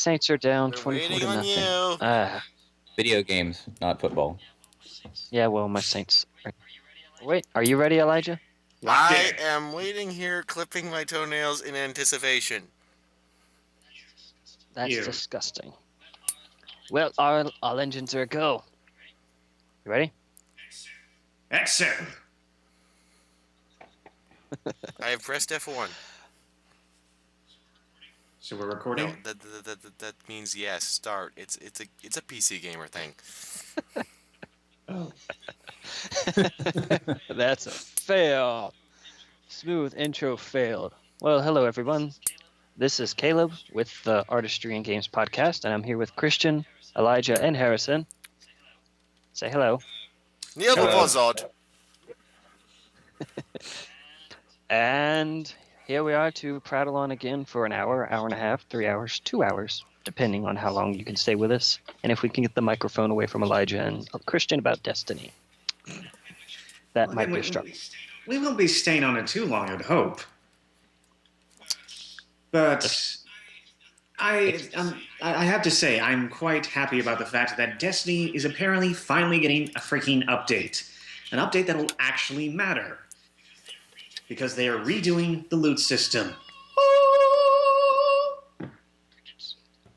Saints are down We're 24 waiting to on nothing. you. Ah, Video games, not football. yeah. Well, my Saints. Wait, are you ready, Elijah? Locked I in. am waiting here, clipping my toenails in anticipation. That's Ew. disgusting. Well, all engines are a go. You ready? Excellent. I have pressed F1. So we're recording? No, that means yes. Start. It's a PC gamer thing. Oh. That's a fail. Smooth intro failed. Well, hello everyone. This is Caleb with the Artistry and Games podcast, and I'm here with Christian, Elijah, and Harrison. Say hello. Neil Hello. Bozod. And here we are to prattle on again for an hour, hour and a half, 3 hours, 2 hours, depending on how long you can stay with us, and if we can get the microphone away from Elijah and Christian about Destiny. That might be a struggle. We won't be staying on it too long, I'd hope. But I have to say, I'm quite happy about the fact that Destiny is apparently finally getting a freaking update. An update that will actually matter. Because they are redoing the loot system.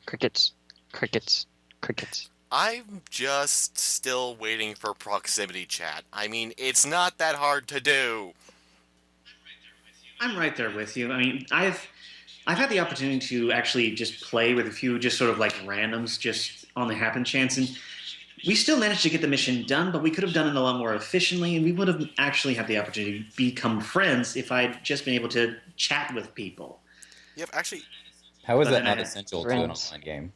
Crickets, crickets, crickets. I'm just still waiting for proximity chat. I mean, it's not that hard to do. I'm right there with you. I mean, I've had the opportunity to actually just play with a few just sort of like randoms just on the happen chance, and we still managed to get the mission done, but we could have done it a lot more efficiently, and we would have actually had the opportunity to become friends if I'd just been able to chat with people. Yep, actually, How is But that then not essential to an online game?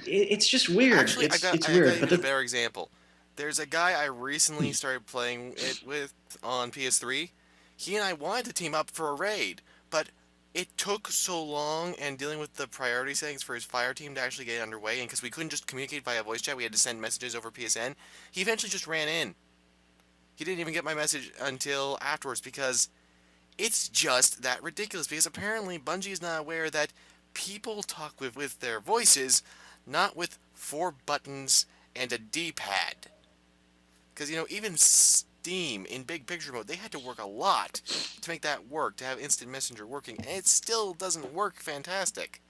It's just weird. actually, it's I got weird. even But a better example. There's a guy I recently started playing it with on PS3. He and I wanted to team up for a raid, but it took so long and dealing with the priority settings for his fire team to actually get underway, and because we couldn't just communicate via voice chat, we had to send messages over PSN. He eventually just ran in. He didn't even get my message until afterwards because it's just that ridiculous. Because apparently Bungie is not aware that people talk with their voices, not with 4 buttons and a D-pad. Because, you know, even Steam in big picture mode, they had to work a lot to make that work, to have instant messenger working, and it still doesn't work fantastic.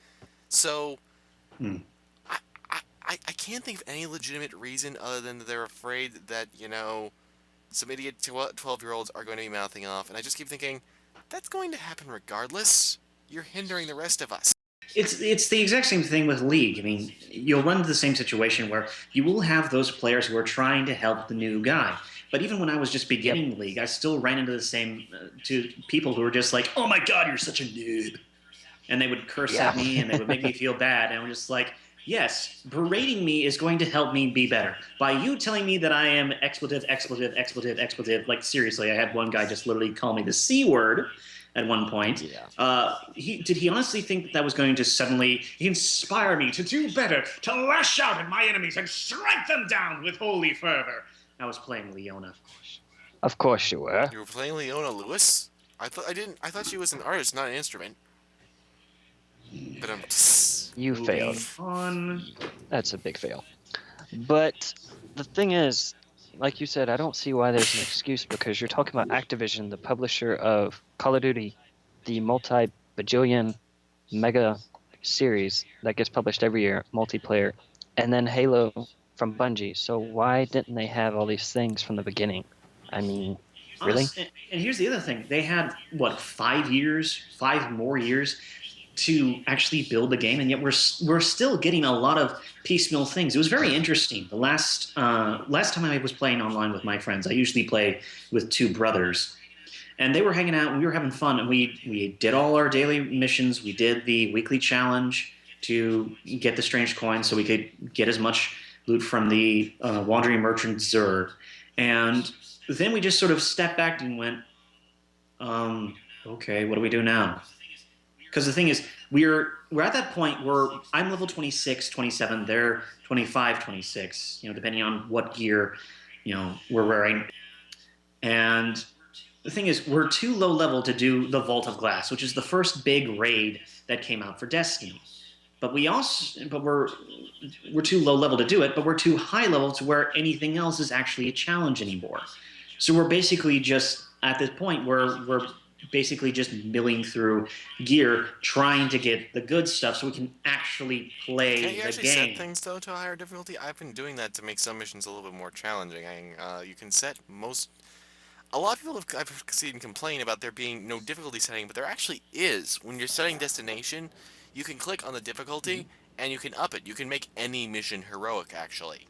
So, I can't think of any legitimate reason other than that they're afraid that, you know, some idiot 12-year-olds are going to be mouthing off, and I just keep thinking, that's going to happen regardless. You're hindering the rest of us. it's the exact same thing with League. I mean, you'll run into the same situation where you will have those players who are trying to help the new guy. But even when I was just beginning League, I still ran into the same to people who were just like, "Oh my God, you're such a noob," and they would curse at me and they would make me feel bad. And I'm just like, yes, berating me is going to help me be better. By you telling me that I am expletive, expletive, expletive, expletive, like seriously, I had one guy just literally call me the C word at one point. Yeah. Did he honestly think that was going to suddenly inspire me to do better, to lash out at my enemies and strike them down with holy fervor? I was playing Leona. Of course you were. You were playing Leona Lewis? I thought she was an artist, not an instrument. But You Moving failed. on. That's a big fail. But the thing is, like you said, I don't see why there's an excuse because you're talking about Activision, the publisher of Call of Duty, the multi-bajillion mega series that gets published every year, multiplayer, and then Halo from Bungie. So why didn't they have all these things from the beginning? I mean, really? And here's the other thing. They had, what, 5 more years to actually build the game, and yet we're still getting a lot of piecemeal things. It was very interesting. The last time I was playing online with my friends, I usually play with 2 brothers, and they were hanging out, and we were having fun, and we did all our daily missions. We did the weekly challenge to get the strange coin so we could get as much loot from the Wandering Merchant Zur, and then we just sort of stepped back and went, okay, what do we do now? Because the thing is, we're at that point where I'm level 26, 27, they're 25, 26, you know, depending on what gear, you know, we're wearing. And the thing is, we're too low level to do the Vault of Glass, which is the first big raid that came out for Destiny. but we're too low level to do it, but we're too high level to where anything else is actually a challenge anymore. So we're basically just at this point where we're basically just milling through gear, trying to get the good stuff so we can actually play Can't you the actually game. set things though to a higher difficulty? I've been doing that to make some missions a little bit more challenging. You can set most. A lot of people I've seen complain about there being no difficulty setting, but there actually is. When you're setting destination, you can click on the difficulty and you can up it. You can make any mission heroic, actually.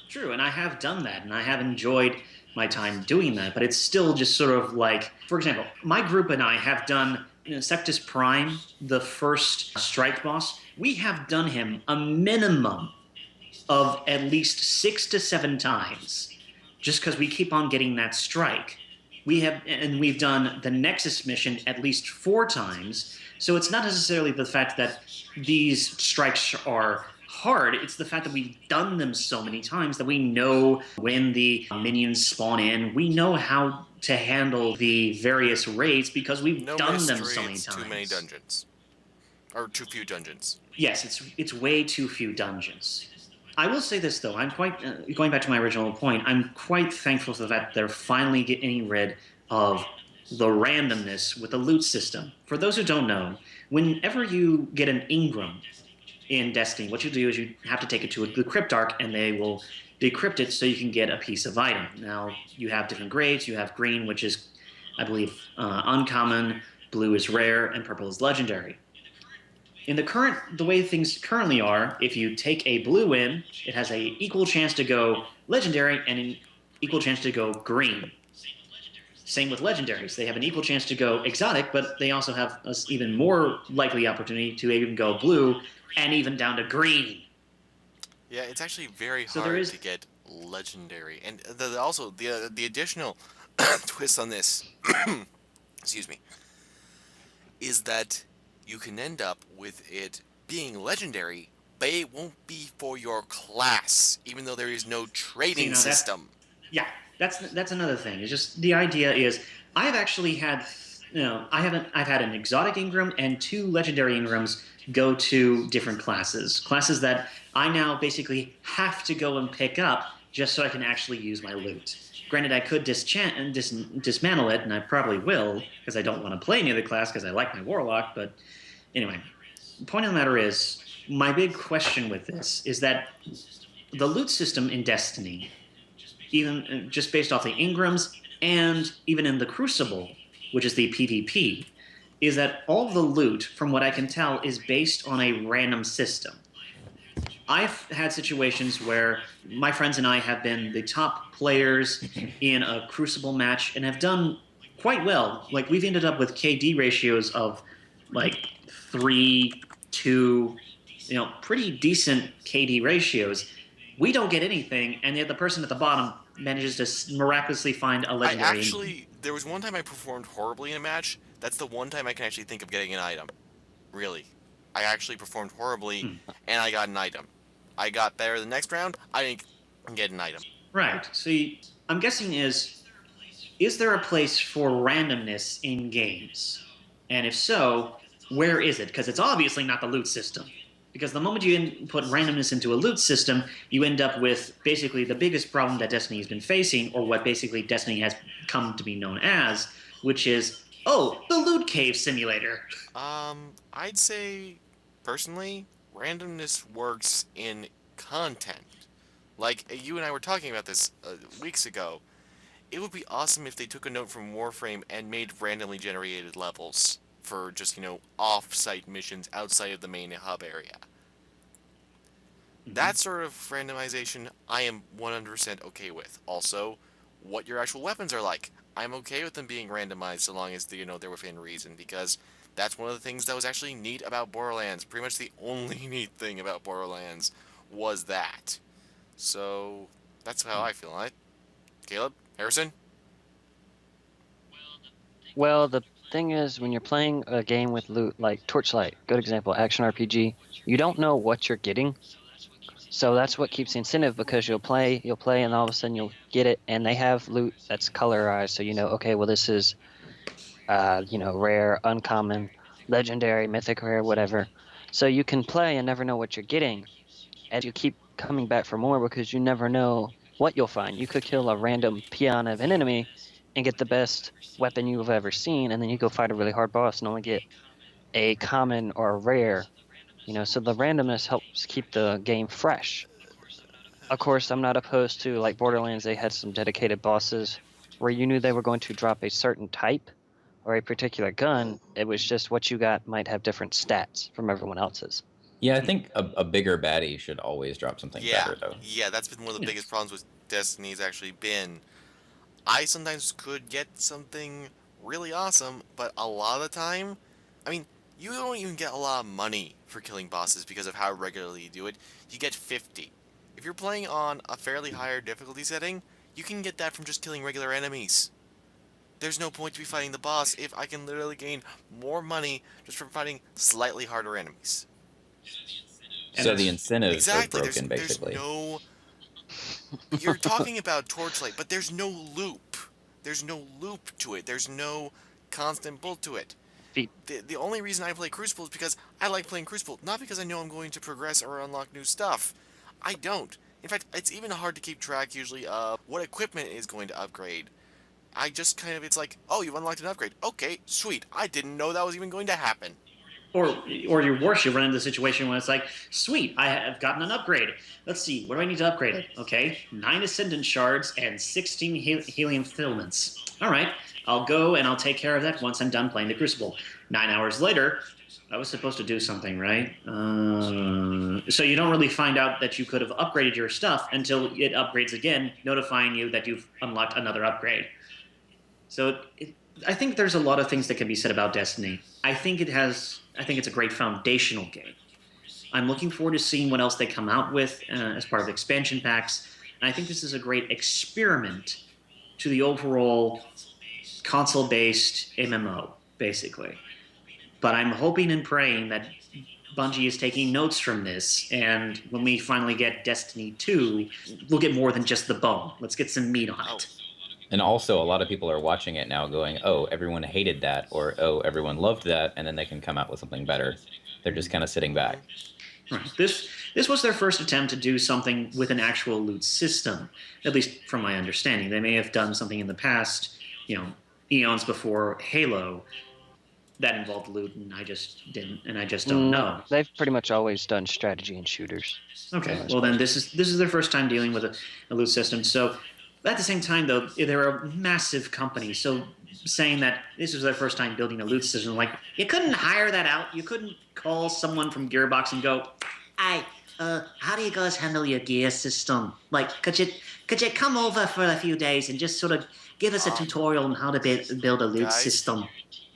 True, and I have done that, and I have enjoyed my time doing that, but it's still just sort of like, for example, my group and I have done Sectus Prime, the first strike boss. We have done him a minimum of at least 6 to 7 times, just because we keep on getting that strike. We've done the Nexus mission at least 4 times, so it's not necessarily the fact that these strikes are hard, it's the fact that we've done them so many times that we know when the minions spawn in, we know how to handle the various raids because we've done them so many times. Too many dungeons. Or too few dungeons. Yes, it's way too few dungeons. I will say this though, I'm quite going back to my original point, I'm quite thankful for the fact that they're finally getting rid of the randomness with the loot system. For those who don't know, whenever you get an Engram in Destiny, what you do is you have to take it to the Cryptarch, and they will decrypt it so you can get a piece of item. Now, you have different grades. You have green, which is, I believe, uncommon, blue is rare, and purple is legendary. In the way things currently are, if you take a blue in, it has an equal chance to go legendary and an equal chance to go green. Same with legendaries. They have an equal chance to go exotic, but they also have an even more likely opportunity to even go blue and even down to green. Yeah, it's actually very hard to get legendary. And also, the additional twist on this, excuse me, is that you can end up with it being legendary, but it won't be for your class, even though there is no trading system. That's another thing. It's just the idea is I've actually had, I've had an exotic Engram and 2 legendary Engrams go to different classes that I now basically have to go and pick up just so I can actually use my loot. Granted, I could dismantle it, and I probably will, because I don't want to play any other class because I like my Warlock, but anyway. The point of the matter is, my big question with this is that the loot system in Destiny, even just based off the Engrams and even in the Crucible, which is the PvP, is that all the loot, from what I can tell, is based on a random system. I've had situations where my friends and I have been the top players in a Crucible match and have done quite well. Like, we've ended up with KD ratios of like 3, 2, pretty decent KD ratios. We don't get anything, and yet the person at the bottom manages to miraculously find a legendary. There was one time I performed horribly in a match. That's the one time I can actually think of getting an item. Really. I actually performed horribly, and I got an item. I got better the next round, I didn't get an item. Right. So I'm guessing is there a place for randomness in games? And if so, where is it? Because it's obviously not the loot system. Because the moment you put randomness into a loot system, you end up with basically the biggest problem that Destiny has been facing, or what basically Destiny has come to be known as, which is, the loot cave simulator. I'd say, personally, randomness works in content. Like, you and I were talking about this weeks ago. It would be awesome if they took a note from Warframe and made randomly generated levels for just, off-site missions outside of the main hub area. That sort of randomization, I am 100% okay with. Also, what your actual weapons are like. I'm okay with them being randomized so long as, they're within reason, because that's one of the things that was actually neat about Borderlands. Pretty much the only neat thing about Borderlands was that. So, that's how I feel on it. Caleb? Harrison? Well, the thing is, when you're playing a game with loot, like Torchlight, good example, action RPG, you don't know what you're getting. So that's what keeps the incentive, because you'll play, and all of a sudden you'll get it, and they have loot that's colorized, so okay, well, this is, rare, uncommon, legendary, mythic rare, whatever. So you can play and never know what you're getting, and you keep coming back for more because you never know what you'll find. You could kill a random peon of an enemy and get the best weapon you've ever seen, and then you go fight a really hard boss and only get a common or a rare. So the randomness helps keep the game fresh. Of course, I'm not opposed to, like Borderlands, they had some dedicated bosses where you knew they were going to drop a certain type or a particular gun. It was just what you got might have different stats from everyone else's. Yeah, I think a bigger baddie should always drop something better, though. Yeah, that's been one of the biggest problems with Destiny's actually been. I sometimes could get something really awesome, but a lot of the time, I mean, you don't even get a lot of money for killing bosses because of how regularly you do it. You get 50. If you're playing on a fairly higher difficulty setting, you can get that from just killing regular enemies. There's no point to be fighting the boss if I can literally gain more money just from fighting slightly harder enemies. So the incentives Exactly, are broken, basically. There's no... You're talking about Torchlight, but there's no loop. There's no loop to it. There's no constant build to it. The only reason I play Crucible is because I like playing Crucible, not because I know I'm going to progress or unlock new stuff. I don't. In fact, it's even hard to keep track usually of what equipment is going to upgrade. I just kind of, it's like, oh, you've unlocked an upgrade. Okay, sweet. I didn't know that was even going to happen. Or your worse, you run into a situation where it's like, sweet, I have gotten an upgrade. Let's see, what do I need to upgrade it? Okay, 9 Ascendant Shards and 16 Helium Filaments. All right, I'll go and I'll take care of that once I'm done playing the Crucible. 9 hours later, I was supposed to do something, right? So you don't really find out that you could have upgraded your stuff until it upgrades again, notifying you that you've unlocked another upgrade. So I think there's a lot of things that can be said about Destiny. I think it's a great foundational game. I'm looking forward to seeing what else they come out with as part of the expansion packs. And I think this is a great experiment to the overall console-based MMO, basically. But I'm hoping and praying that Bungie is taking notes from this, and when we finally get Destiny 2, we'll get more than just the bone. Let's get some meat on it. And also, a lot of people are watching it now going, oh, everyone hated that, or oh, everyone loved that, and then they can come out with something better. They're just kind of sitting back. Right. This was their first attempt to do something with an actual loot system, at least from my understanding. They may have done something in the past, eons before Halo, that involved loot, and I just didn't, and I just don't know. They've pretty much always done strategy and shooters. Okay, well then this is their first time dealing with a loot system. So at the same time, though, they're a massive company, so saying that this was their first time building a loot system, like, you couldn't hire that out. You couldn't call someone from Gearbox and go, hey, how do you guys handle your gear system? Like, could you come over for a few days and just sort of give us a tutorial on how to build a loot system?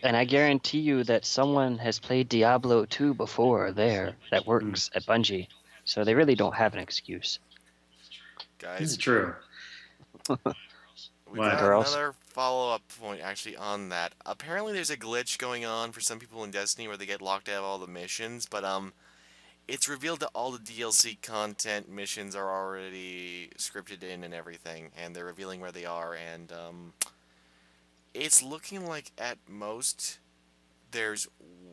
And I guarantee you that someone has played Diablo 2 before there that works at Bungie. So they really don't have an excuse. Guys, This is true. we got another follow-up point actually on that. Apparently there's a glitch going on for some people in Destiny where they get locked out of all the missions, but it's revealed that all the DLC content missions are already scripted in and everything, and they're revealing where they are, and it's looking like at most there's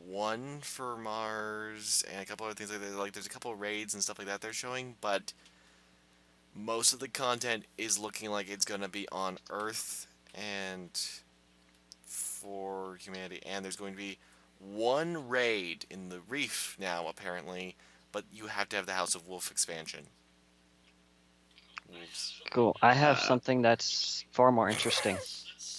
one for Mars and a couple other things like that. Like there's a couple raids and stuff like that they're showing, but most of the content is looking like it's gonna be on Earth and for humanity. And there's going to be one raid in the Reef now, apparently, but you have to have the House of Wolf expansion. Wolves. Cool. I have something that's far more interesting.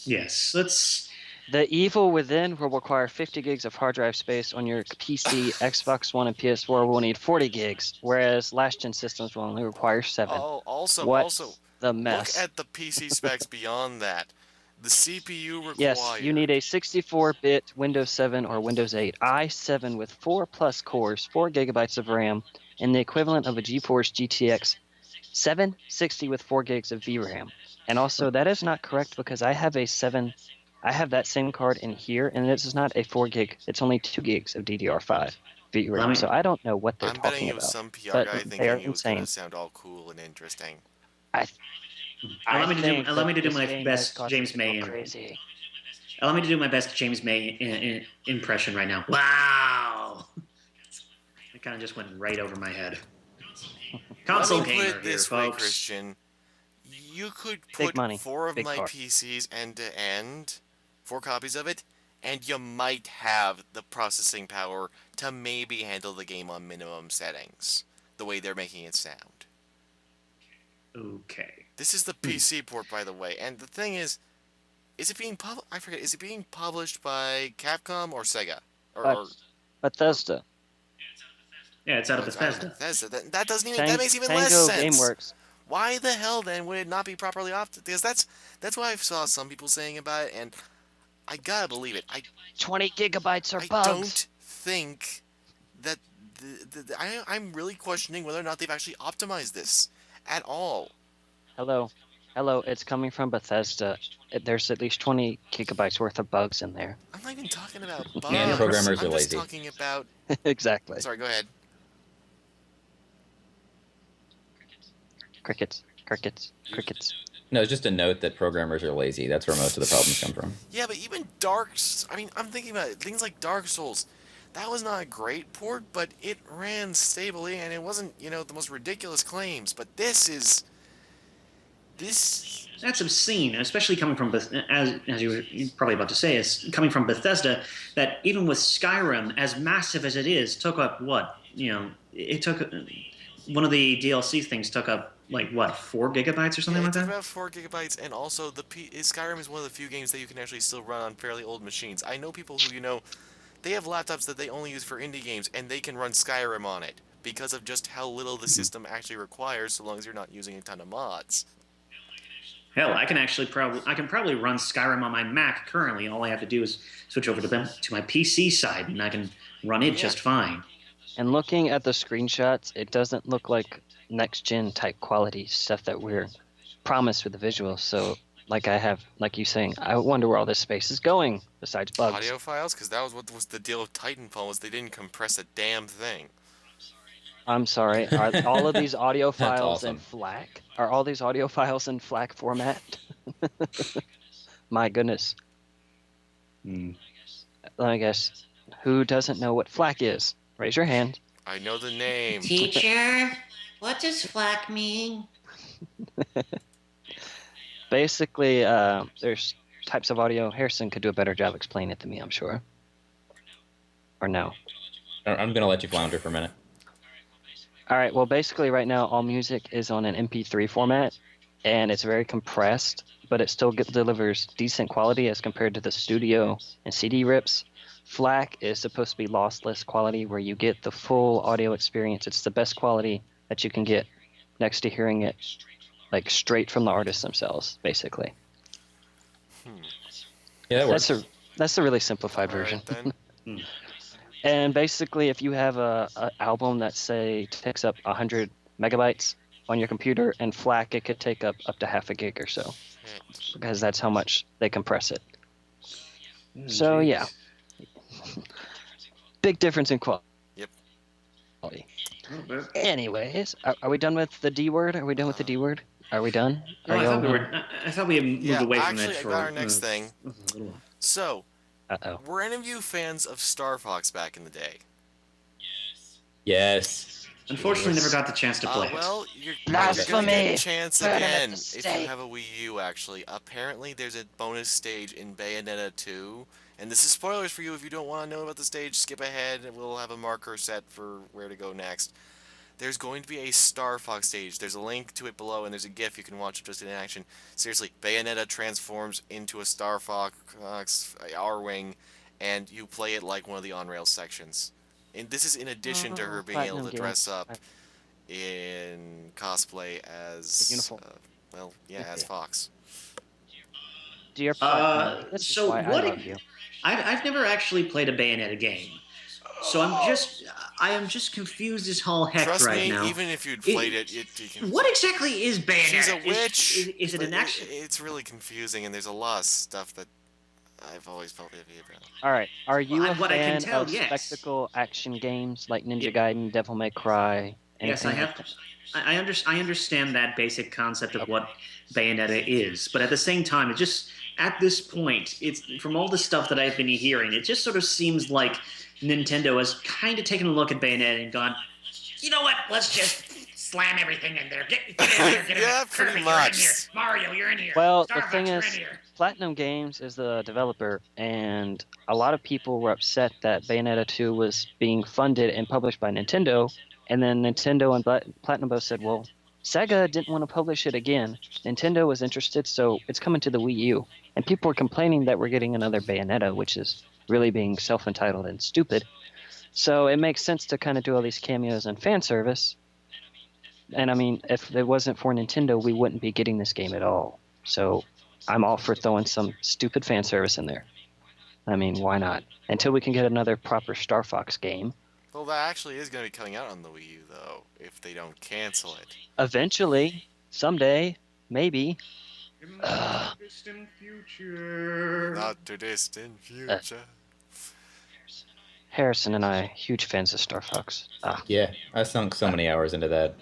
Yes, let's... The Evil Within will require 50 gigs of hard drive space on your PC, Xbox One, and PS4 will need 40 gigs, whereas last-gen systems will only require 7. Oh, also, the mess. Look at the PC specs beyond that. The CPU required... Yes, you need a 64-bit Windows 7 or Windows 8 i7 with 4+ cores, 4 gigabytes of RAM, and the equivalent of a GeForce GTX 760 with 4 gigs of VRAM. And also, that is not correct because I have that same card in here, and this is not a 4 gig. It's only 2 gigs of DDR5 VRAM. So I don't know what they're talking about. I'm betting it was some PR guy thinking it was going to sound all cool and interesting. Allow me to do my best James May impression right now. Wow. It kind of just went right over my head. Let Console me put gamer it here, this way, folks. Christian. You could Big put money, 4 of big my car. PCs end to end, 4 copies of it, and you might have the processing power to maybe handle the game on minimum settings, the way they're making it sound. Okay. This is the PC port, by the way, and the thing is it being I forget, is it being published by Capcom or Sega? Or Bethesda. Yeah, it's out of it's out of Bethesda. Bethesda. That doesn't even that makes even less Tango sense. GameWorks. Why the hell then would it not be properly opted? Because that's what I saw some people saying about it, and I gotta believe it. 20 gigabytes are I bugs. don't think that I'm really questioning whether or not they've actually optimized this at all. Hello, it's coming from Bethesda. There's at least 20 gigabytes worth of bugs in there. I'm not even talking about bugs. And programmers I'm are just lazy. talking about. Exactly. Sorry, go ahead. Crickets. No, it's just a note that programmers are lazy. That's where most of the problems come from. Yeah, but even I'm thinking about it. Things like Dark Souls. That was not a great port, but it ran stably, and it wasn't, the most ridiculous claims. But this. That's obscene, especially coming from as you were probably about to say, is coming from Bethesda. That even with Skyrim, as massive as it is, took up what? It took one of the DLC things took up like what, 4 gigabytes or something like that. About 4 gigabytes, and also Skyrim is one of the few games that you can actually still run on fairly old machines. I know people who they have laptops that they only use for indie games, and they can run Skyrim on it because of just how little the system actually requires, so long as you're not using a ton of mods. Hell, I can probably run Skyrim on my Mac currently. All I have to do is switch over to my PC side, and I can run it just fine. And looking at the screenshots, it doesn't look like next-gen type quality stuff that we're promised with the visuals. So, like you saying, I wonder where all this space is going besides bugs. Audio files, because that was what was the deal with Titanfall, was they didn't compress a damn thing. I'm sorry. Are all of these audio files awesome. in FLAC? Are all these audio files in FLAC format? My goodness. I guess. Who doesn't know what FLAC is? Raise your hand. I know the name. Teacher, what does FLAC mean? Basically, there's types of audio. Harrison could do a better job explaining it to me, I'm sure. Or no? I'm going to let you flounder for a minute. All right, well, basically right now all music is on an MP3 format, and it's very compressed, but it still delivers decent quality as compared to the studio and CD rips. FLAC is supposed to be lossless quality where you get the full audio experience. It's the best quality that you can get next to hearing it like straight from the artists themselves, basically. Yeah, that works. That's a really simplified version. Alright, then. And basically, if you have a album that say takes up 100 megabytes on your computer, and FLAC, it could take up to half a gig or so, because that's how much they compress it. So yeah, big difference in quality. Yep. Anyways, are we done with the D word? Are we done with the D word? Are we done? No, I thought we had moved away from actually, it for I got our next thing. a little while. So, Uh-oh. were any of you fans of Star Fox back in the day? Yes. Unfortunately, never got the chance to play it. Well, you're Blasphemy! gonna get a chance Burn it at again the if stake. you have a Wii U, actually. Apparently, there's a bonus stage in Bayonetta 2. And this is spoilers for you. If you don't want to know about the stage, skip ahead, and we'll have a marker set for where to go next. There's going to be a Star Fox stage. There's a link to it below, and there's a GIF you can watch just in action. Seriously, Bayonetta transforms into a Star Fox R-Wing, and you play it like one of the on-rail sections. And this is in addition to her being able Platinum to dress games. up in cosplay as uniform. as Fox. Dear partner, this is so why what? I love you. I've never actually played a Bayonetta game, so I am just confused as all heck Trust right me, now. even if you'd played it, you can. What exactly is Bayonetta? She's a witch. Is it an action? It's really confusing, and there's a lot of stuff that I've always felt iffy about. All right, are you Well, a what I can fan tell, of yes. spectacle action games like Ninja Yeah. Gaiden, Devil May Cry? Yes, I anything have. like that? I understand that basic concept of what Bayonetta is, but at the same time, at this point, it's from all the stuff that I've been hearing, it just sort of seems like Nintendo has kind of taken a look at Bayonetta and gone, You know what? Let's just slam everything in there. Get in there. Get in Yeah, there. pretty Kirby, you're in much. here. Mario, you're in here. Well, the Starbucks, thing you're is, in here. Platinum Games is the developer, and a lot of people were upset that Bayonetta 2 was being funded and published by Nintendo, and then Nintendo and Platinum both said, well, Sega didn't want to publish it again. Nintendo was interested, so it's coming to the Wii U. And people were complaining that we're getting another Bayonetta, which is really being self-entitled and stupid. So it makes sense to kind of do all these cameos and fan service. And I mean, if it wasn't for Nintendo, we wouldn't be getting this game at all. So I'm all for throwing some stupid fan service in there. I mean, why not? Until we can get another proper Star Fox game. Well, that actually is going to be coming out on the Wii U, though, if they don't cancel it. Eventually, someday, maybe. in the distant future. Not too distant future. Harrison and I, huge fans of Star Fox. Yeah, I sunk so many hours into that.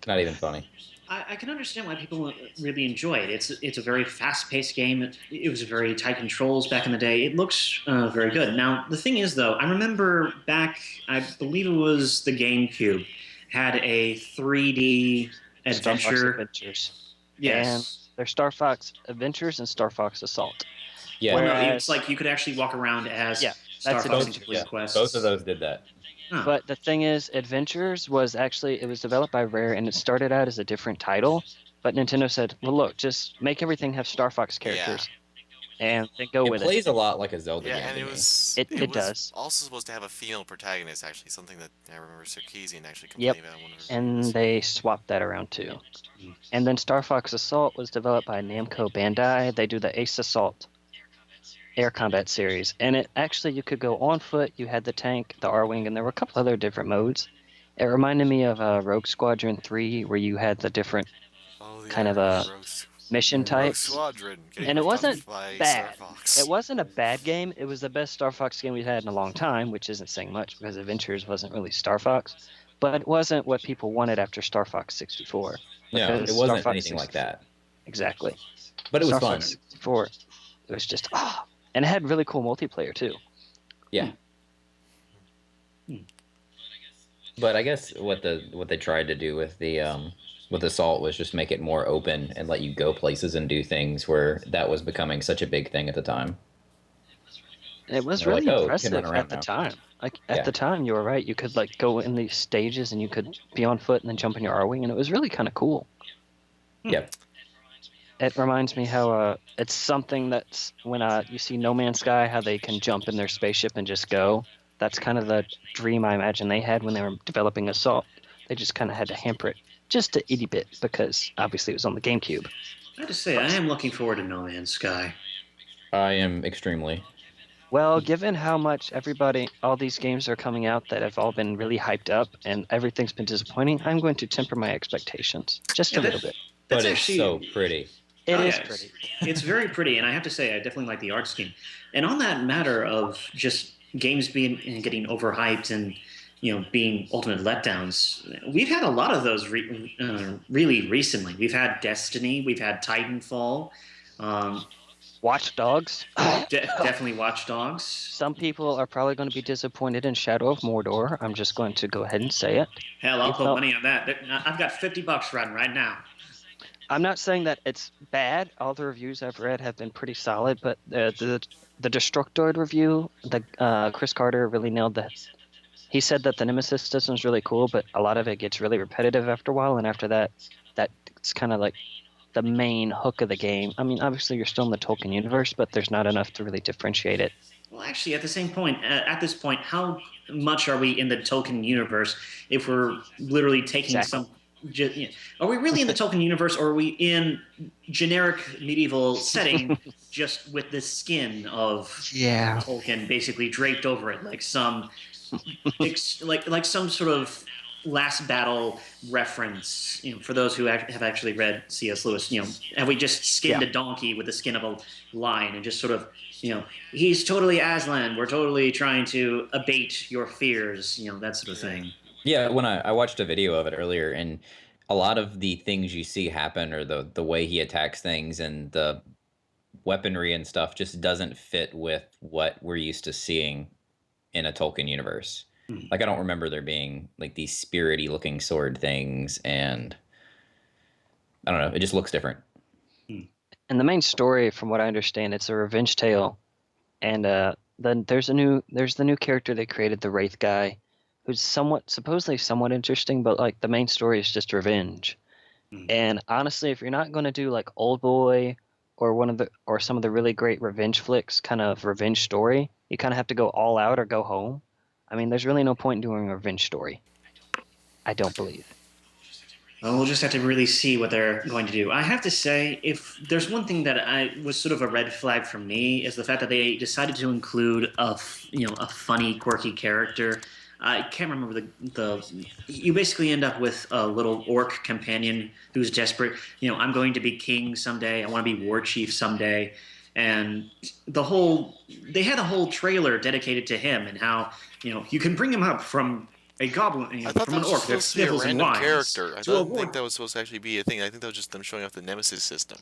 Not even funny. I can understand why people really enjoy it. It's a very fast-paced game. It was very tight controls back in the day. It looks very good. Now, the thing is, though, I remember back, I believe it was the GameCube, had a 3D Star Fox adventure. Adventures. Yes. And there's Star Fox Adventures and Star Fox Assault. Yeah, Well, no, Whereas- it's like you could actually walk around as Yeah, Star that's Fox Adventures. and Police Quest. both of those did that. Huh. But the thing is, Adventures was actually, it was developed by Rare, and it started out as a different title. But Nintendo said, well, look, just make everything have Star Fox characters. And then go It with plays it. a lot like a Zelda Yeah, game. and to it me. was It was does. also supposed to have a female protagonist, actually, something that I remember Sarkeesian actually Yep. complaining about. In one of her And videos. they swapped that around too. And then Star Fox Assault was developed by Namco Bandai. They do the Ace Assault air combat series. And it actually, you could go on foot, you had the tank, the R-Wing, and there were a couple other different modes. It reminded me of Rogue Squadron 3, where you had the different Oh, the kind of Rogue- mission Rogue types. Squadron, getting And it wasn't rebuffed by bad. Star Fox. It wasn't a bad game. It was the best Star Fox game we've had in a long time, which isn't saying much because Adventures wasn't really Star Fox. But it wasn't what people wanted after Star Fox 64. Yeah, because it Star wasn't Fox anything like that. Exactly. But it was Star fun. Fox 64, it was just, and it had really cool multiplayer too. Yeah. But I guess what they tried to do with Assault was just make it more open and let you go places and do things where that was becoming such a big thing at the time. It was They're really like, "Oh, you can impressive run around at the now." time. Like Yeah. at the time, you were right. You could like go in these stages and you could be on foot and then jump in your R-Wing, and it was really kind of cool. Yep. It reminds me how it's something that's when you see No Man's Sky, how they can jump in their spaceship and just go. That's kind of the dream I imagine they had when they were developing Assault. They just kind of had to hamper it just a itty bit because obviously it was on the GameCube. I have to say, I am looking forward to No Man's Sky. I am extremely. Well, given how much all these games are coming out that have all been really hyped up and everything's been disappointing, I'm going to temper my expectations just a little bit. But That's it's actually- so pretty. It Oh, is yeah, pretty. It's very pretty, and I have to say, I definitely like the art scheme. And on that matter of just games being and getting overhyped and being ultimate letdowns, we've had a lot of those really recently. We've had Destiny, we've had Titanfall, Watch Dogs. definitely Watch Dogs. Some people are probably going to be disappointed in Shadow of Mordor. I'm just going to go ahead and say it. Hell, I'll You put felt- money on that. I've got $50 running right now. I'm not saying that it's bad. All the reviews I've read have been pretty solid, but the Destructoid review, Chris Carter really nailed that. He said that the Nemesis system is really cool, but a lot of it gets really repetitive after a while, and after that, that's kind of like the main hook of the game. I mean, obviously you're still in the Tolkien universe, but there's not enough to really differentiate it. Well, actually, at this point, how much are we in the Tolkien universe if we're literally taking Exactly. Are we really in the Tolkien universe, or are we in generic medieval setting just with the skin of Tolkien basically draped over it, like some like some sort of last battle reference? For those who have actually read C.S. Lewis, have we just skinned a donkey with the skin of a lion and just sort of he's totally Aslan, we're totally trying to abate your fears, that sort of thing. Yeah, when I watched a video of it earlier, and a lot of the things you see happen, or the way he attacks things, and the weaponry and stuff just doesn't fit with what we're used to seeing in a Tolkien universe. Like I don't remember there being like these spirity looking sword things, and I don't know, it just looks different. And the main story, from what I understand, it's a revenge tale. And then there's the new character they created, the Wraith guy, who's supposedly somewhat interesting, but like the main story is just revenge. And honestly, if you're not going to do like Old Boy or some of the really great revenge flicks kind of revenge story, you kind of have to go all out or go home. I mean, there's really no point in doing a revenge story. I don't believe. Well, we'll just have to really see what they're going to do. I have to say, if there's one thing that was sort of a red flag for me, is the fact that they decided to include a funny, quirky character. I can't remember the. You basically end up with a little orc companion who's desperate. I'm going to be king someday. I want to be war chief someday. And they had a whole trailer dedicated to him and how you can bring him up from a goblin, I thought from that an was orc. supposed to be a Sniffles and random whines, character. I to a don't war- think that was supposed to actually be a thing. I think that was just them showing off the Nemesis system.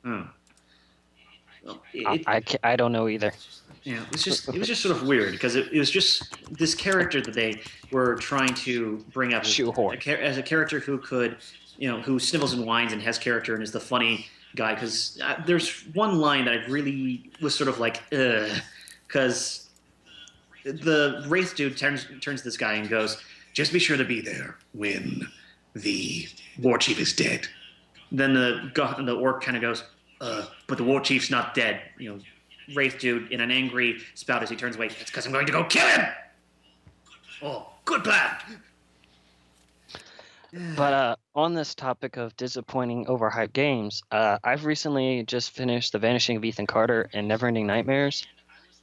Hmm. Well, I don't know either. yeah, it was just sort of weird because it was just this character that they were trying to bring up Shoehorn. as a character who could, who sniffles and whines and has character and is the funny guy. Because there's one line that I really was sort of like, because the Wraith dude turns to this guy and goes, "Just be sure to be there when the war chief is dead." Then the orc kind of goes, "But the war chief's not dead." Wraith dude in an angry spout as he turns away. "It's because I'm going to go kill him." Oh, good plan. But on this topic of disappointing, overhyped games, I've recently just finished The Vanishing of Ethan Carter and Neverending Nightmares,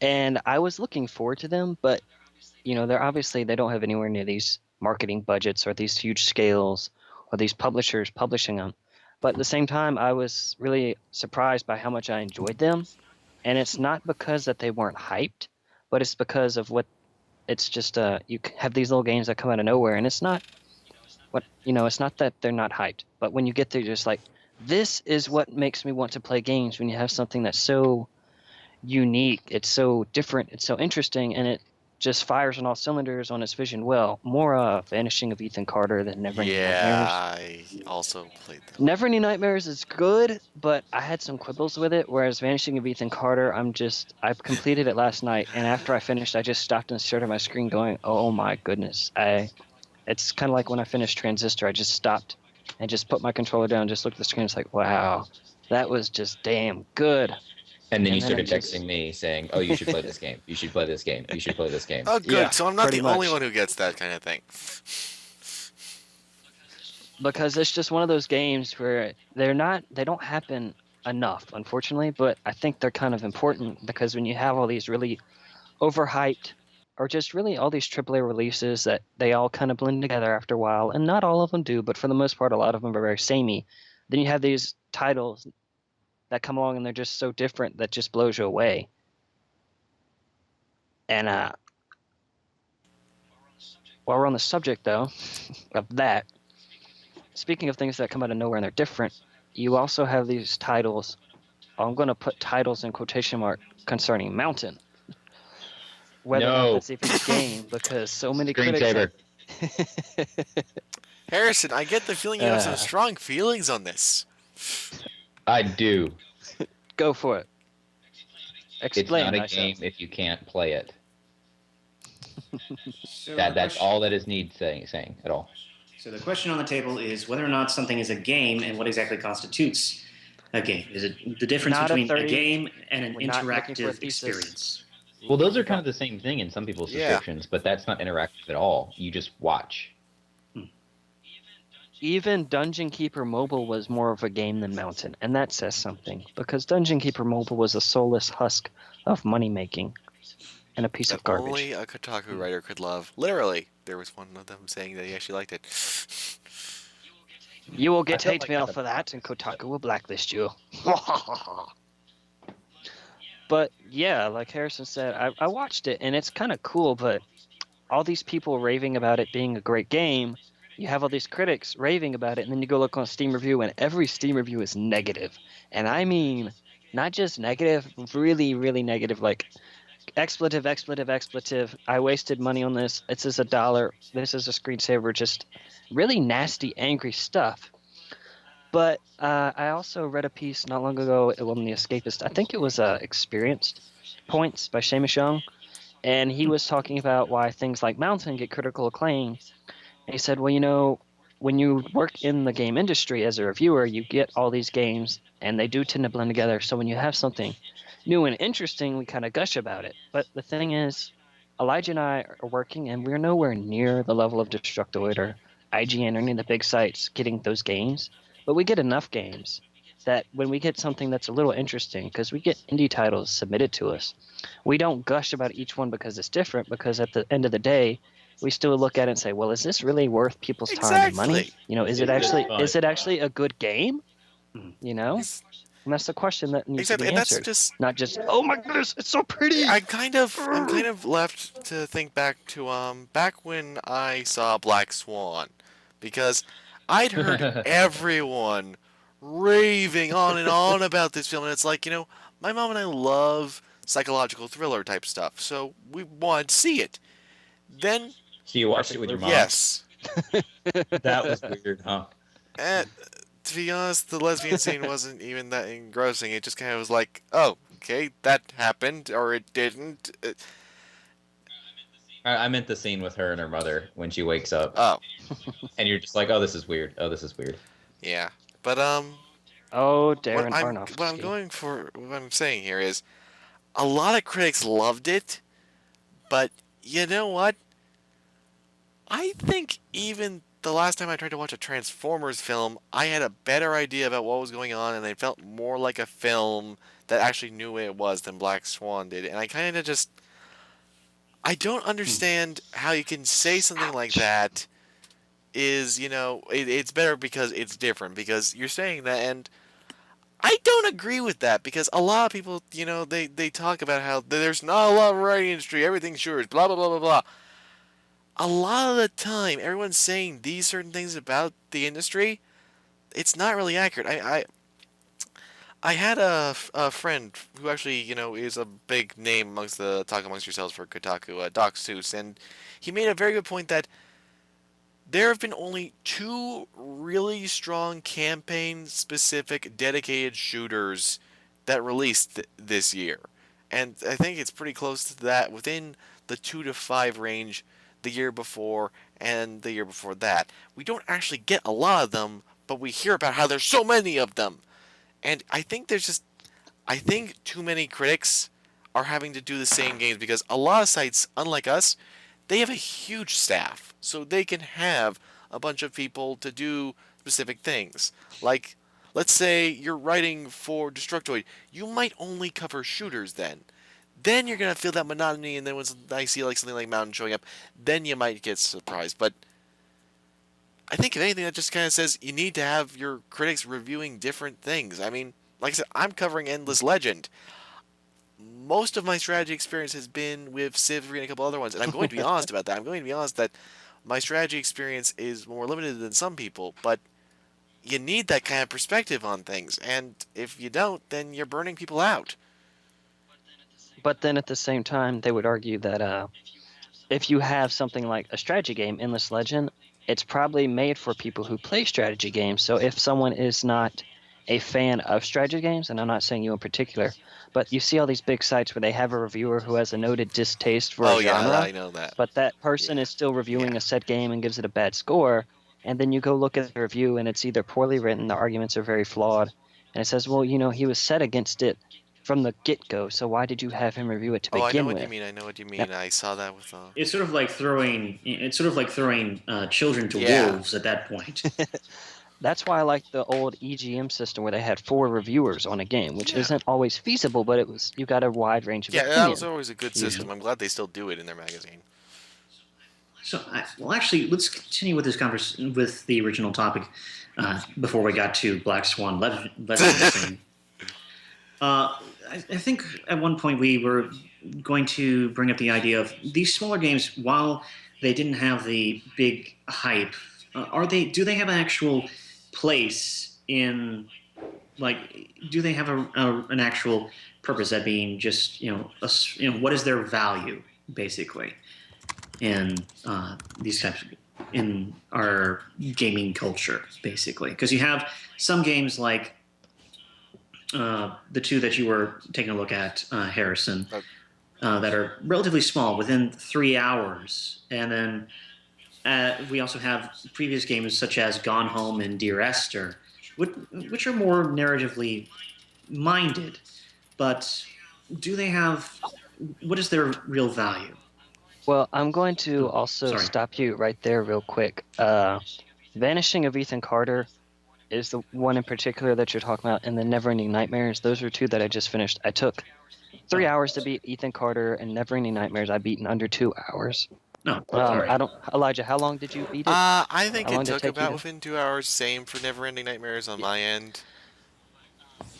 and I was looking forward to them, but they don't have anywhere near these marketing budgets or these huge scales or these publishers publishing them. But at the same time, I was really surprised by how much I enjoyed them, and it's not because that they weren't hyped, but it's because of it's just you have these little games that come out of nowhere, and it's not it's not that they're not hyped, but when you get there, you're just like, this is what makes me want to play games. When you have something that's so unique, it's so different, it's so interesting, and it just fires on all cylinders on its vision. Well, more Vanishing of Ethan Carter than Neverending Nightmares. I also played that. Neverending Nightmares is good, but I had some quibbles with it, whereas Vanishing of Ethan Carter, I've completed it last night, and after I finished, I just stopped and stared at my screen going, oh my goodness. It's kind of like when I finished Transistor, I just stopped and just put my controller down and just looked at the screen. It's like, wow, that was just damn good. And then you And then started I just- texting me saying, "Oh, you should play this game. You should play this game. You should play this game." Oh, good. Yeah, So I'm not the pretty only much. one who gets that kind of thing. Because it's just one of those games where they don't happen enough, unfortunately, but I think they're kind of important because when you have all these really overhyped or just really all these AAA releases that they all kind of blend together after a while, and not all of them do, but for the most part, a lot of them are very samey. Then you have these titles that come along and they're just so different that just blows you away. And while we're on the subject, though, of that, speaking of things that come out of nowhere and they're different, you also have these titles. I'm going to put titles in quotation mark concerning Mountain. Whether or not No. that's even a game, because so many critics. Screensaver. Harrison, I get the feeling you have some strong feelings on this. I do. Go for it. Explain It's not a myself. game if you can't play it. So That's the question- all that is need saying at all. So the question on the table is whether or not something is a game and what exactly constitutes a game. Is it the difference Not a between 30 a game and an we're not looking for a interactive thesis. experience? Well, those are kind of the same thing in some people's Yeah. descriptions, but that's not interactive at all. You just watch. Even Dungeon Keeper Mobile was more of a game than Mountain, and that says something, because Dungeon Keeper Mobile was a soulless husk of money making and a piece That of garbage. only a Kotaku writer could love. Literally, there was one of them saying that he actually liked it. You will get I felt hate like mail that- for that, and Kotaku will blacklist you. But yeah, like Harrison said, I watched it, and it's kind of cool, but all these people raving about it being a great game, you have all these critics raving about it, and then you go look on Steam review, and every Steam review is negative. And I mean not just negative, really, really negative, like expletive, expletive, expletive. I wasted money on this. This is $1. This is a screensaver. Just really nasty, angry stuff. But I also read a piece not long ago on The Escapist. I think it was Experienced Points by Seamus Young. And he was talking about why things like Mountain get critical acclaim. And he said, well, when you work in the game industry as a reviewer, you get all these games, and they do tend to blend together. So when you have something new and interesting, we kind of gush about it. But the thing is, Elijah and I are working, and we're nowhere near the level of Destructoid or IGN or any of the big sites getting those games. But we get enough games that when we get something that's a little interesting, because we get indie titles submitted to us, we don't gush about each one because it's different, because at the end of the day, we still look at it and say, well, is this really worth people's time and money? Exactly. Is it actually a good game? And that's the question that needs to be And answered. that's just Not just, oh my goodness, it's so pretty. I'm kind of left to think back to back when I saw Black Swan, because I'd heard everyone raving on and on about this film, and it's like, my mom and I love psychological thriller type stuff, so we wanted to see it. Then So you watched it with your mom? yes, That was weird, huh? and to be honest, the lesbian scene wasn't even that engrossing. It just kind of was like, oh, okay, that happened, or it didn't. I meant the scene with her and her mother when she wakes up, Oh, and you're just like, oh, this is weird. Oh, this is weird. yeah. But Oh, Darren Aronofsky. what I'm saying here is, a lot of critics loved it, but you know what? I think even the last time I tried to watch a Transformers film, I had a better idea about what was going on, and it felt more like a film that actually knew what it was than Black Swan did. And I kind of just, I don't understand how you can say something like that is, it's better because it's different, because you're saying that, and I don't agree with that, because a lot of people, they talk about how there's not a lot of variety industry, everything's yours, blah, blah, blah, blah, blah. A lot of the time, everyone's saying these certain things about the industry, it's not really accurate. I had a friend who actually, is a big name amongst the Talk Amongst Yourselves for Kotaku, Doc Seuss, and he made a very good point that there have been only 2 really strong campaign-specific dedicated shooters that released this year. And I think it's pretty close to that, within the 2 to 5 range the year before and the year before that. We don't actually get a lot of them, but we hear about how there's so many of them. And I think too many critics are having to do the same games, because a lot of sites, unlike us, they have a huge staff, so they can have a bunch of people to do specific things. Like, let's say you're writing for Destructoid, you might only cover shooters then. Then you're going to feel that monotony, and then when I see something like Mountain showing up, then you might get surprised. But I think if anything, that just kind of says you need to have your critics reviewing different things. I mean, like I said, I'm covering Endless Legend. Most of my strategy experience has been with Civ 3 and a couple other ones, and I'm going to be honest about that. I'm going to be honest that my strategy experience is more limited than some people, but you need that kind of perspective on things, and if you don't, then you're burning people out. But then at the same time, they would argue that if you have something like a strategy game, Endless Legend, it's probably made for people who play strategy games. So if someone is not a fan of strategy games, and I'm not saying you in particular, but you see all these big sites where they have a reviewer who has a noted distaste for a genre, yeah, I know that. but that person is still reviewing a set game and gives it a bad score, and then you go look at the review and it's either poorly written, the arguments are very flawed, and it says, well, he was set against it from the get-go, so why did you have him review it to begin with? I know what you mean. I saw that with... It's sort of like throwing children to wolves at that point. That's why I like the old EGM system where they had 4 reviewers on a game, which isn't always feasible, but you got a wide range of opinion. that was always a good system. I'm glad they still do it in their magazine. So, actually, let's continue with this with the original topic before we got to Black Swan Legend. I think at one point we were going to bring up the idea of these smaller games, while they didn't have the big hype, do they have an actual place in like, do they have an actual purpose? That being just what is their value basically in these types in our gaming culture basically? Because you have some games like the two that you were taking a look at, Harrison, that are relatively small, within 3 hours, and then we also have previous games such as Gone Home and Dear Esther, which are more narratively minded, but do they have, what is their real value? Well, I'm going to also sorry. stop you right there real quick. Vanishing of Ethan Carter is the one in particular that you're talking about, and the Neverending Nightmares. Those are two that I just finished. I took 3 hours to beat Ethan Carter, and Neverending Nightmares I beat in under 2 hours. No, sorry. Elijah, how long did you beat it? I think How long it did it took take you about to- within 2 hours. Same for Neverending Nightmares on my end.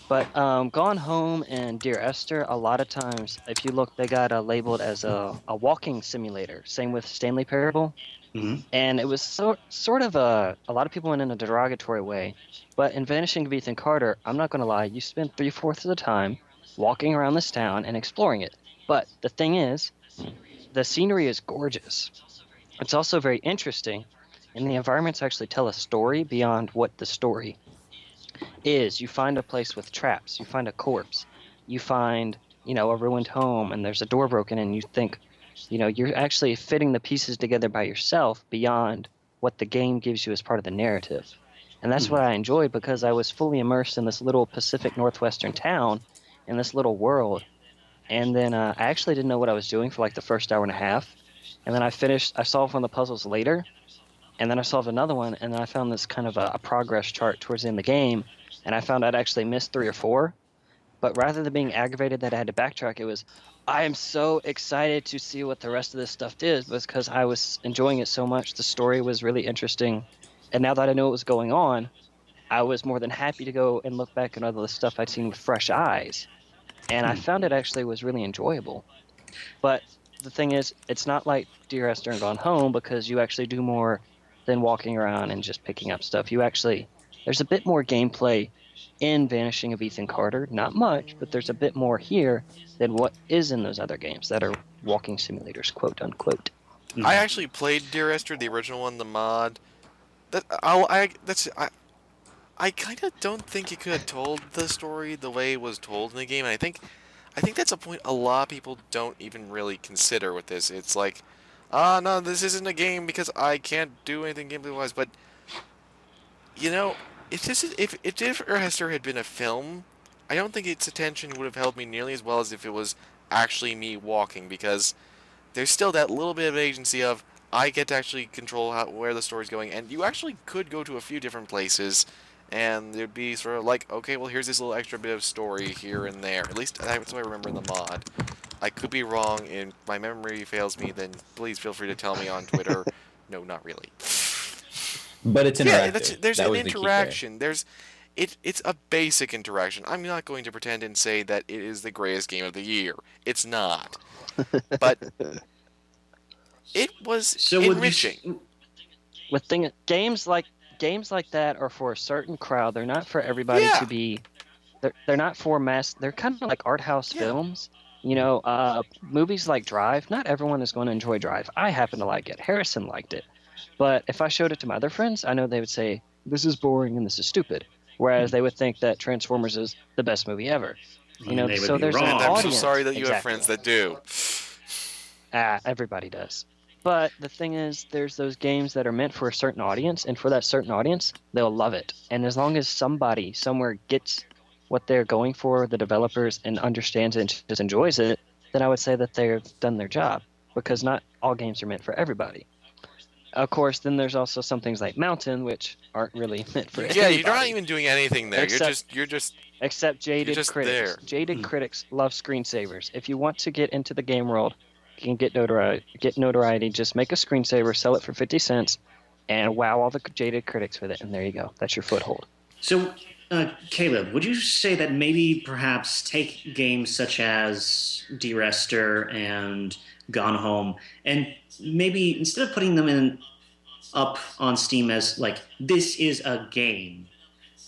But Gone Home and Dear Esther, a lot of times, if you look, they got labeled as a walking simulator. Same with Stanley Parable. Mhm. And it was sort of a lot of people went in a derogatory way. But in Vanishing of Ethan Carter, I'm not going to lie, you spend 3/4 of the time walking around this town and exploring it. But the thing is, the scenery is gorgeous. It's also very interesting, and the environments actually tell a story beyond what the story is. You find a place with traps, you find a corpse, you find, a ruined home, and there's a door broken, and you think, you're actually fitting the pieces together by yourself beyond what the game gives you as part of the narrative. And that's what I enjoyed, because I was fully immersed in this little Pacific Northwestern town, in this little world. And then I actually didn't know what I was doing for like the first hour and a half. And then I solved one of the puzzles later, and then I solved another one, and then I found this kind of a progress chart towards the end of the game, and I found I'd actually missed 3 or 4. But rather than being aggravated that I had to backtrack, it was, I am so excited to see what the rest of this stuff is, because I was enjoying it so much. The story was really interesting. And now that I know what was going on, I was more than happy to go and look back at all the stuff I'd seen with fresh eyes. And I found it actually was really enjoyable. But the thing is, it's not like Dear Esther and Gone Home, because you actually do more than walking around and just picking up stuff. There's a bit more gameplay in Vanishing of Ethan Carter. Not much, but there's a bit more here than what is in those other games that are walking simulators, quote unquote. I actually played Dear Esther, the original one, the mod. I kind of don't think it could have told the story the way it was told in the game. And I think that's a point a lot of people don't even really consider with this. It's like, no, this isn't a game because I can't do anything gameplay-wise. But if Dear Esther had been a film, I don't think its attention would have held me nearly as well as if it was actually me walking, because there's still that little bit of agency of I get to actually control where the story's going, and you actually could go to a few different places, and there'd be sort of like, okay, well, here's this little extra bit of story here and there. At least that's what I remember in the mod. I could be wrong, and my memory fails me, then please feel free to tell me on Twitter. No, not really. But it's interactive. Yeah, there's that an was the key interaction. It's a basic interaction. I'm not going to pretend and say that it is the greatest game of the year. It's not. But it was enriching. Games like that are for a certain crowd. They're not for everybody to be. They're not for mass. They're kind of like art house films. Movies like Drive. Not everyone is going to enjoy Drive. I happen to like it. Harrison liked it. But if I showed it to my other friends, I know they would say, this is boring and this is stupid. Whereas they would think that Transformers is the best movie ever. So there's an And I'm audience. so sorry that you have Exactly. friends that do. Everybody does. But the thing is, there's those games that are meant for a certain audience, and for that certain audience, they'll love it. And as long as somebody somewhere gets what they're going for, the developers, and understands it and just enjoys it, then I would say that they've done their job, because not all games are meant for everybody. Of course, then there's also some things like Mountain, which aren't really meant for anybody. Yeah, you're not even doing anything there. You're just Except jaded just critics. there. Jaded critics love screensavers. If you want to get into the game world, you can get notoriety. Just make a screensaver, sell it for 50 cents, and wow all the jaded critics with it. And there you go. That's your foothold. So, Caleb, would you say that maybe perhaps take games such as Dear Esther and Gone Home, and maybe instead of putting them up on Steam as like, this is a game,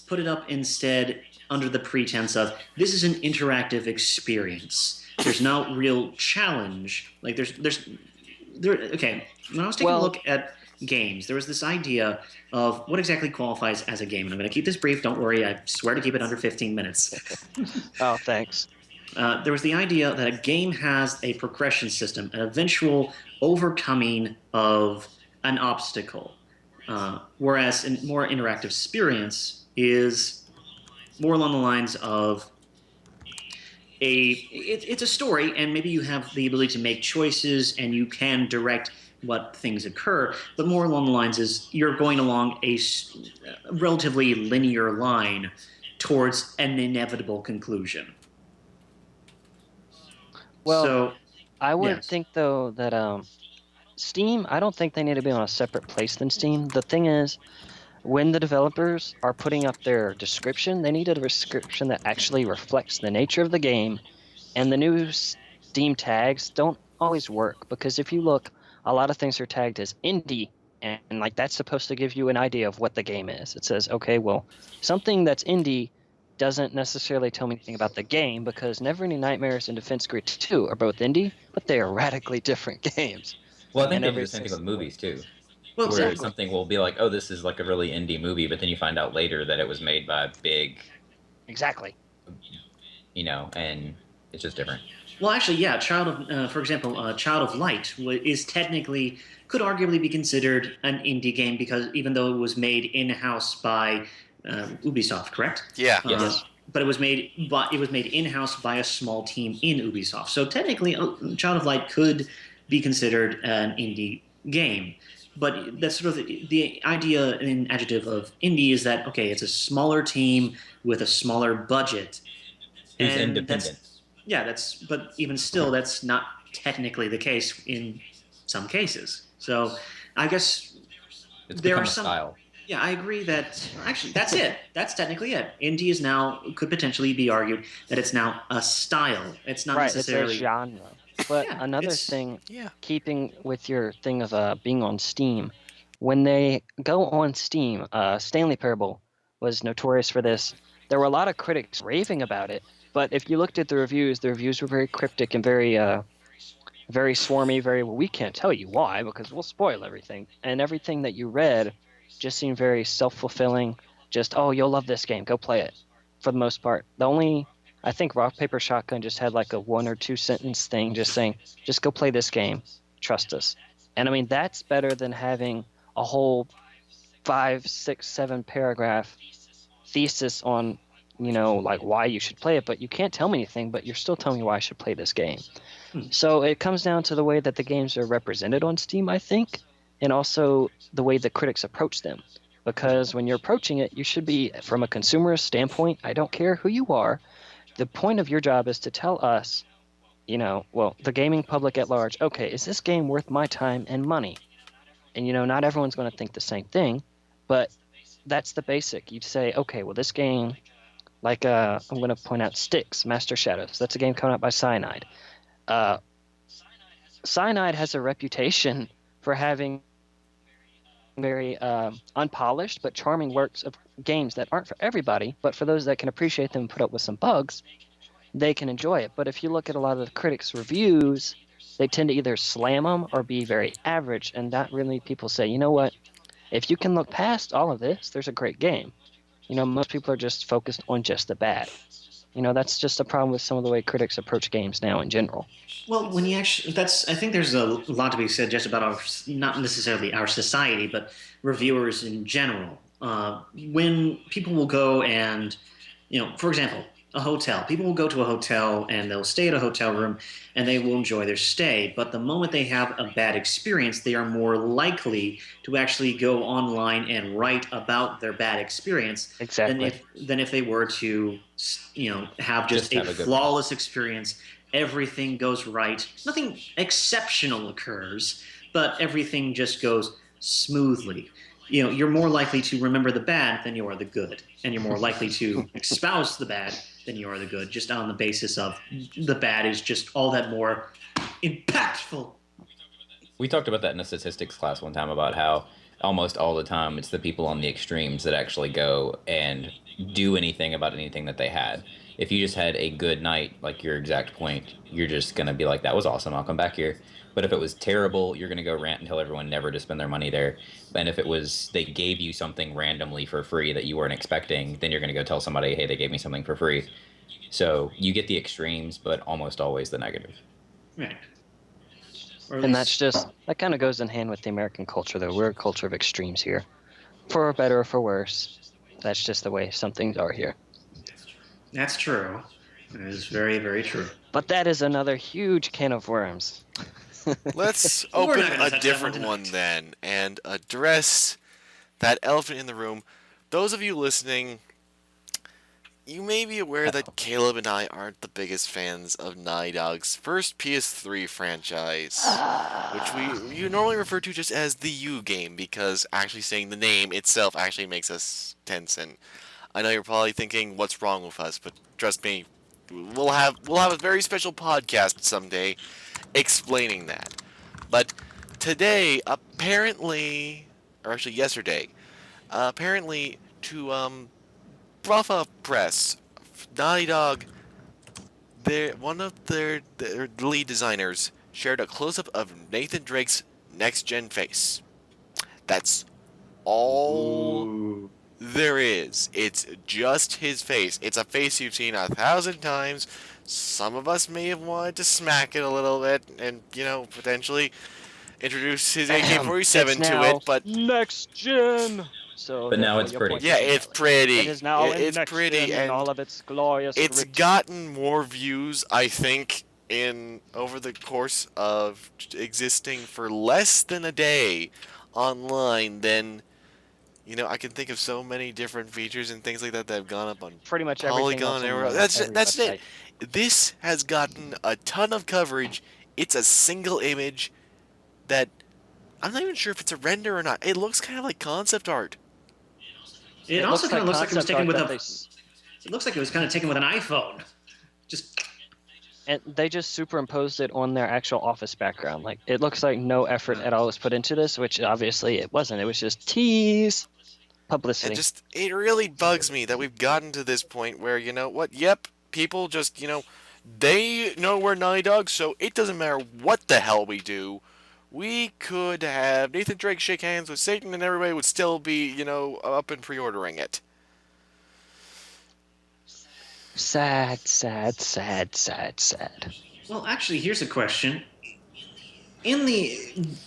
put it up instead under the pretense of this is an interactive experience. There's no real challenge. Like okay. When I was taking a look at games, there was this idea of what exactly qualifies as a game. And I'm going to keep this brief. Don't worry. I swear to keep it under 15 minutes. Oh, thanks. There was the idea that a game has a progression system, an eventual overcoming of an obstacle, whereas a more interactive experience is more along the lines of it's a story, and maybe you have the ability to make choices and you can direct what things occur, but more along the lines is you're going along a relatively linear line towards an inevitable conclusion. Well, so, I would yes. think, though, that Steam, I don't think they need to be on a separate place than Steam. The thing is, when the developers are putting up their description, they need a description that actually reflects the nature of the game, and the new Steam tags don't always work, because if you look, a lot of things are tagged as indie, and like that's supposed to give you an idea of what the game is. It says, okay, well, something that's indie doesn't necessarily tell me anything about the game, because Neverending Nightmares and Defense Grid 2 are both indie, but they are radically different games. Well, I think And they do every the same thing single- with movies too. Well, Where exactly. something will be like, oh, this is like a really indie movie, but then you find out later that it was made by a big, Exactly. and it's just different. Well, actually, yeah. For example, Child of Light is technically could arguably be considered an indie game because even though it was made in-house by Ubisoft, correct? Yeah. Yes. But it was made in-house by a small team in Ubisoft. So technically, Child of Light could be considered an indie game. But that's sort of the idea and adjective of indie is that, okay, it's a smaller team with a smaller budget. Who's And independent. but even still, that's not technically the case in some cases. So I guess It's there become are a some. style. Yeah, I agree that actually that's it. That's technically it. Indie is now could potentially be argued that it's now a style. It's not Right, it's a necessarily. genre. But Yeah, another it's- thing, Yeah. keeping with your thing of being on Steam, when they go on Steam, Stanley Parable was notorious for this. There were a lot of critics raving about it, but if you looked at the reviews were very cryptic and very swarmy, we can't tell you why because we'll spoil everything. And everything that you read just seemed very self-fulfilling. Just, oh, you'll love this game, go play it. For the most part, I think Rock Paper Shotgun just had like a 1 or 2 sentence thing, just saying, just go play this game, trust us. And I mean that's better than having a whole 5, 6, 7 paragraph thesis on, like why you should play it, but you can't tell me anything, but you're still telling me why I should play this game. So it comes down to the way that the games are represented on Steam, I think, and also the way the critics approach them. Because when you're approaching it, you should be, from a consumerist standpoint, I don't care who you are, the point of your job is to tell us, the gaming public at large, okay, is this game worth my time and money? And, not everyone's going to think the same thing, but that's the basic. You'd say, okay, well, this game, like I'm going to point out Styx, Master Shadows. That's a game coming out by Cyanide. Cyanide has a reputation for having very unpolished but charming works of games that aren't for everybody, but for those that can appreciate them and put up with some bugs, they can enjoy it. But if you look at a lot of the critics' reviews, they tend to either slam them or be very average, and not really people say, you know what, if you can look past all of this, there's a great game. Most people are just focused on just the bad. That's just a problem with some of the way critics approach games now in general. Well, when you actually, I think there's a lot to be said just about not necessarily our society, but reviewers in general. When people will go and, for example, a hotel. People will go to a hotel and they'll stay at a hotel room and they will enjoy their stay. But the moment they have a bad experience, they are more likely to actually go online and write about their bad experience Exactly. than if they were to, have just a flawless experience. Everything goes right. Nothing exceptional occurs, but everything just goes smoothly. You're more likely to remember the bad than you are the good. And you're more likely to espouse the bad than you are the good, just on the basis of the bad is just all that more impactful. We talked about that in a statistics class one time about how almost all the time it's the people on the extremes that actually go and do anything about anything that they had. If you just had a good night, like your exact point, you're just gonna be like, "That was awesome. I'll come back here." But if it was terrible, you're gonna go rant and tell everyone never to spend their money there. And if it was they gave you something randomly for free that you weren't expecting, then you're gonna go tell somebody, "Hey, they gave me something for free." So you get the extremes, but almost always the negative. Right. Or at And least- that kind of goes in hand with the American culture, though. We're a culture of extremes here, for better or for worse. That's just the way some things are here. That's true. That is very, very true. But that is another huge can of worms. Let's We're open not gonna a touch that different one one tonight. then and address that elephant in the room. Those of you listening, you may be aware that Caleb and I aren't the biggest fans of Naughty Dog's first PS3 franchise, which you normally refer to just as the U game because actually saying the name itself actually makes us tense. And I know you're probably thinking, "What's wrong with us?" But trust me, we'll have a very special podcast someday explaining that. But today, apparently, or actually yesterday, apparently to Bruffa Press, Naughty Dog, one of their lead designers shared a close-up of Nathan Drake's next-gen face. That's all Ooh. there is. It's just his face. It's a face you've seen 1,000 times. Some of us may have wanted to smack it a little bit and, potentially introduce his AK-47 It's to now it, but next gen. So But now therefore it's your pretty. point yeah, is it's valid. pretty. It is now in It's next pretty, gen in and all of its glorious. it's rich- gotten more views, I think, in over the course of existing for less than a day online than I can think of so many different features and things like that that have gone up on pretty much everything else Polygon. on Everywhere. every That's website. it. This has gotten a ton of coverage. It's a single image that I'm not even sure if it's a render or not. It looks kind of like concept art. It also kind of looks like it was concept taken art with that a. they s- It looks like it was kind of taken with an iPhone. Just And they just superimposed it on their actual office background. Like it looks like no effort at all was put into this, which obviously it wasn't. It was just tease publicity. And just, it really bugs me that we've gotten to this point where, yep, people just, they know we're Naughty Dog, so it doesn't matter what the hell we do. We could have Nathan Drake shake hands with Satan and everybody would still be, up and pre-ordering it. Sad, sad, sad, sad, sad. well, actually, here's a question. In the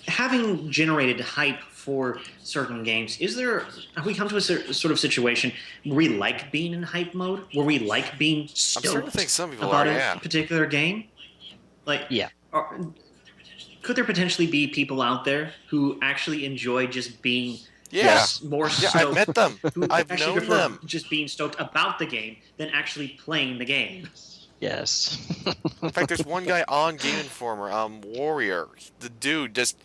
having generated hype for certain games, have we come to a sort of situation where we like being in hype mode, where we like being I'm stoked starting to think some people about are, a yeah. particular game? Like, Yeah. Could there potentially be people out there who actually enjoy just being Yeah. more Yeah, stoked? I've met them. Who I've actually known prefer them. just being stoked about the game than actually playing the game? Yes. In fact, there's one guy on Game Informer, Warrior. The dude just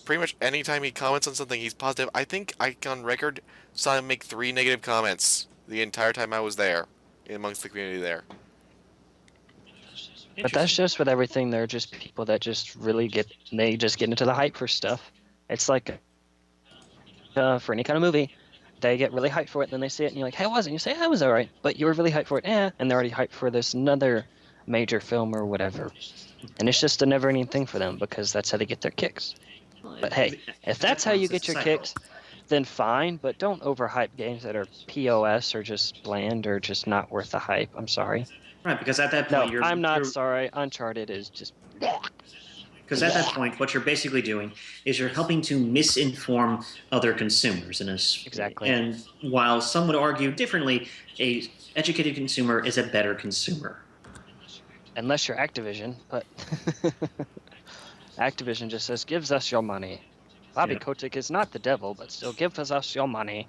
pretty much anytime he comments on something, he's positive. I think I on record saw him make 3 negative comments the entire time I was there, amongst the community there. But that's just with everything. They're just people that just really get into the hype for stuff. It's like for any kind of movie, they get really hyped for it, then they see it, and you're like, "Hey, it wasn't?" You say, "I was all right," but you were really hyped for it, and they're already hyped for this another major film or whatever, and it's just a never-ending thing for them because that's how they get their kicks. But hey, if that's how you get your kicks, then fine, but don't overhype games that are POS or just bland or just not worth the hype. I'm sorry. Right, because at that No, point I'm not you're sorry. Uncharted is just. because at that point what you're basically doing is you're helping to misinform other consumers Exactly. And while some would argue differently, a educated consumer is a better consumer. Unless you're Activision, but Activision just says, gives us your money. Bobby Yeah. Kotick is not the devil, but still gives us your money.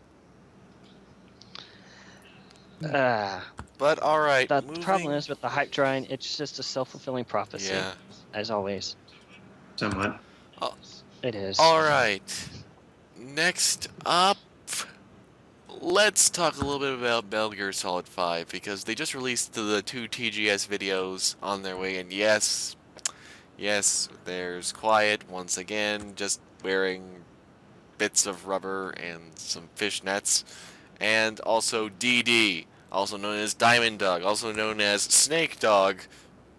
But alright, The moving... problem is with the hype train, it's just a self-fulfilling prophecy, Yeah. as always. Somewhat. It is. Alright. Next up, let's talk a little bit about Metal Gear Solid 5, because they just released the 2 TGS videos on their way, and yes, there's Quiet once again, just wearing bits of rubber and some fishnets, and also DD, also known as Diamond Dog, also known as Snake Dog.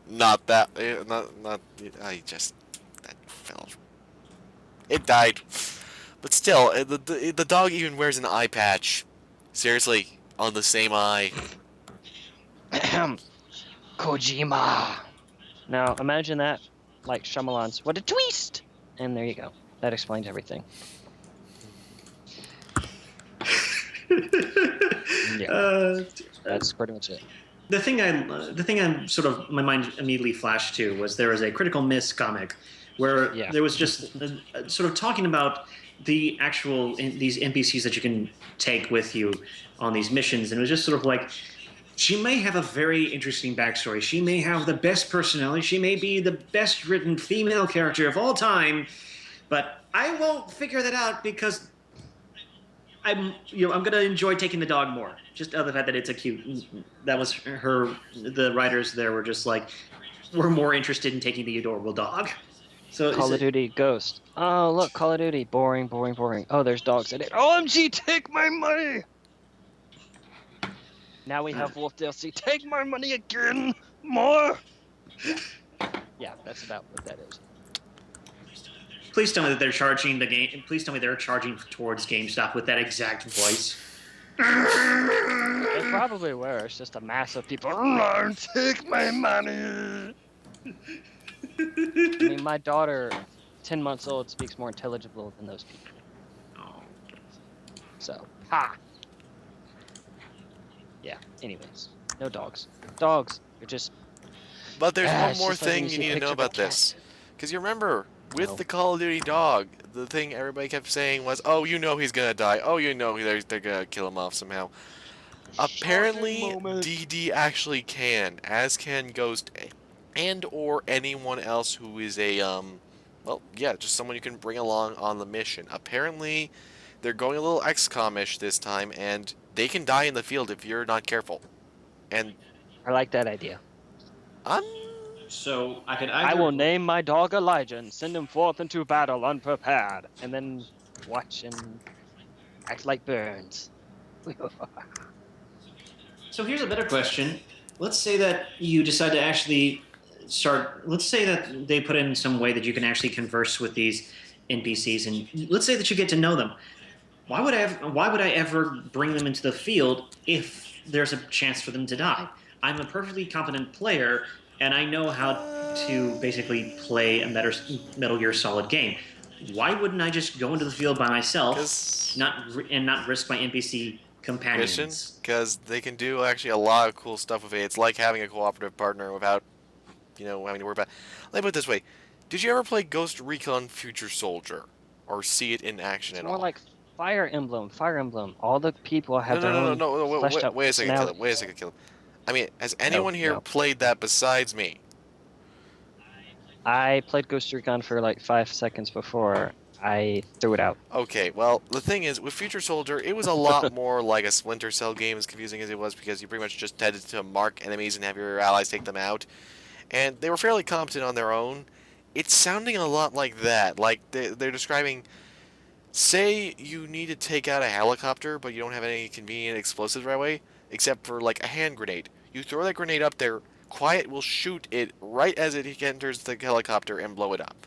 Not that. Not. I just. That fell. It died. But still, the dog even wears an eye patch. Seriously, on the same eye. Kojima. Now imagine that, like Shyamalan's "What a Twist," and there you go. That explains everything. Yeah, that's pretty much it. The thing I sort of my mind immediately flashed to was there was a Critical Miss comic where there was just sort of talking about the actual these NPCs that you can take with you on these missions, and it was just sort of like she may have a very interesting backstory. She may have the best personality. She may be the best written female character of all time, but I won't figure that out because I'm gonna enjoy taking the dog more. Just the fact that it's a cute. That was her. The writers there were just like, we're more interested in taking the adorable dog. So Call of Duty Ghost. Oh look, Call of Duty. Boring, boring, boring. Oh, there's dogs in it. OMG, take my money. Now we have Wolf DLC. Take my money again. More. Yeah, that's about what that is. Please tell me that they're charging the game. Please tell me they're charging towards GameStop with that exact voice. They probably were. It's just a mass of people. Take my money. I mean, my daughter, 10 months old, speaks more intelligible than those people. Oh. So, ha. Yeah. Anyways, no dogs. Dogs. You're just. But there's one it's more just like when thing you you see a need to know picture of a about this. cat. Because you remember, with No. the Call of Duty dog, the thing everybody kept saying was, oh, you know he's gonna die. Oh, you know they're gonna kill him off somehow. Apparently, moment. DD actually can, as can Ghost, and or anyone else who is a, well, yeah, just someone you can bring along on the mission. Apparently, they're going a little XCOM-ish this time, and they can die in the field if you're not careful. And I like that idea. I'm So I could. I will name my dog Elijah and send him forth into battle unprepared, and then watch and act like Burns. So here's a better question. Let's say that you decide to actually start. Let's say that they put in some way that you can actually converse with these NPCs, and let's say that you get to know them. Why would I ever bring them into the field if there's a chance for them to die? I'm a perfectly competent player, and I know how to basically play a Metal Gear Solid game. Why wouldn't I just go into the field by myself, not risk my NPC companions? Because they can do actually a lot of cool stuff with it. It's like having a cooperative partner without, having to worry about. Let me put it this way: did you ever play Ghost Recon Future Soldier, or see it in action It's at more all? like Fire Emblem. Fire Emblem. All the people have their own No. fleshed out Wait a second, personality. Caleb. Wait a second, Caleb. I mean, has anyone here no. played that besides me? I played Ghost Recon for like 5 seconds before I threw it out. Okay, well, the thing is, with Future Soldier, it was a lot more like a Splinter Cell game, as confusing as it was, because you pretty much just had to mark enemies and have your allies take them out. And they were fairly competent on their own. It's sounding a lot like that. Like, they're describing, say you need to take out a helicopter, but you don't have any convenient explosives right away, except for, like, a hand grenade. You throw that grenade up there, Quiet will shoot it right as it enters the helicopter and blow it up.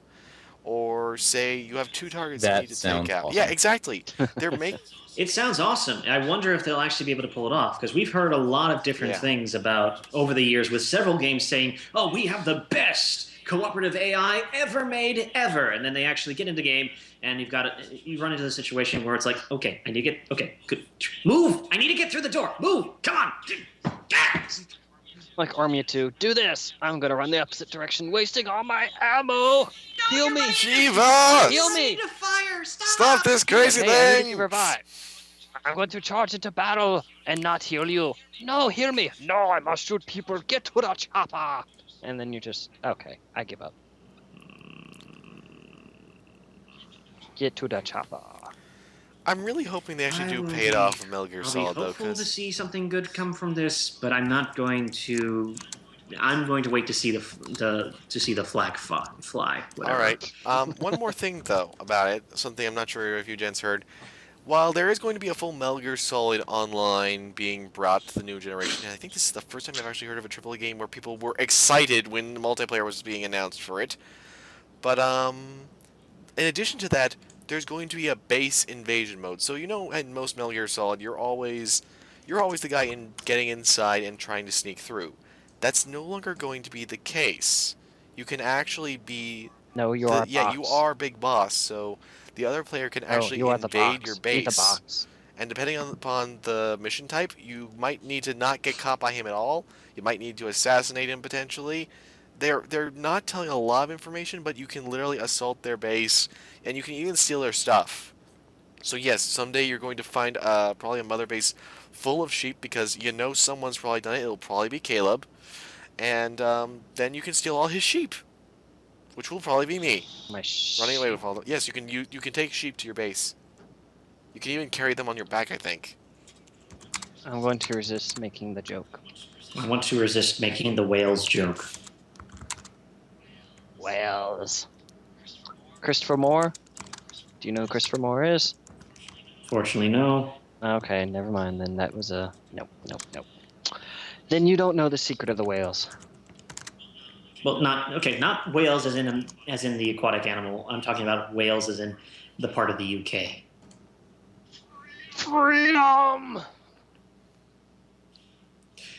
Or say you have 2 targets you That need to sounds take out. awesome. Yeah, exactly. They're making. It sounds awesome. I wonder if they'll actually be able to pull it off, because we've heard a lot of different things about over the years with several games saying, "Oh, we have the best cooperative AI ever made ever," and then they actually get into the game, and you run into the situation where it's like, "Okay, I need to good, move! I need to get through the door. Move! Come on!" Like Army of 2. Do this! I'm gonna run the opposite direction, wasting all my ammo! Heal me! Shiva! Heal me! To fire! Stop! Stop this crazy Hey, I need to be thing! revived. I'm going to charge into battle and not heal you. No, heal me! No, I must shoot people. Get to the chopper! And then you just... Okay, I give up. Get to the chopper. I'm really hoping they actually do I will pay it be- off with Metal Gear I'll be Solid, though, hopeful to because see something good come from this, but I'm not going to. I'm going to wait to see the flag fly. Whatever. all right. One more thing though about it, something I'm not sure if you gents heard. while there is going to be a full Metal Gear Solid Online being brought to the new generation, and I think this is the first time I've actually heard of a AAA game where people were excited when the multiplayer was being announced for it. But in addition to that, there's going to be a base invasion mode. So in most Metal Gear Solid, you're always the guy getting inside and trying to sneak through. That's no longer going to be the case. You can actually be No, you are. yeah, you are Big Boss. So the other player can actually you are the invade box. your Be the base. box. And depending upon the mission type, you might need to not get caught by him at all. You might need to assassinate him potentially. They're not telling a lot of information, but you can literally assault their base, and you can even steal their stuff. So yes, someday you're going to find probably a mother base full of sheep because someone's probably done it. It'll probably be Caleb, and then you can steal all his sheep, which will probably be me. Running away with all them. Yes, you can take sheep to your base. You can even carry them on your back, I think. I'm going to resist making the joke. I want to resist making the whales joke. Wales. Christopher Moore? Do you know who Christopher Moore is? Fortunately, no. Okay, never mind. Then that was a nope. Then you don't know the secret of the whales. Well, not whales as in the aquatic animal. I'm talking about whales as in the part of the UK. Freedom!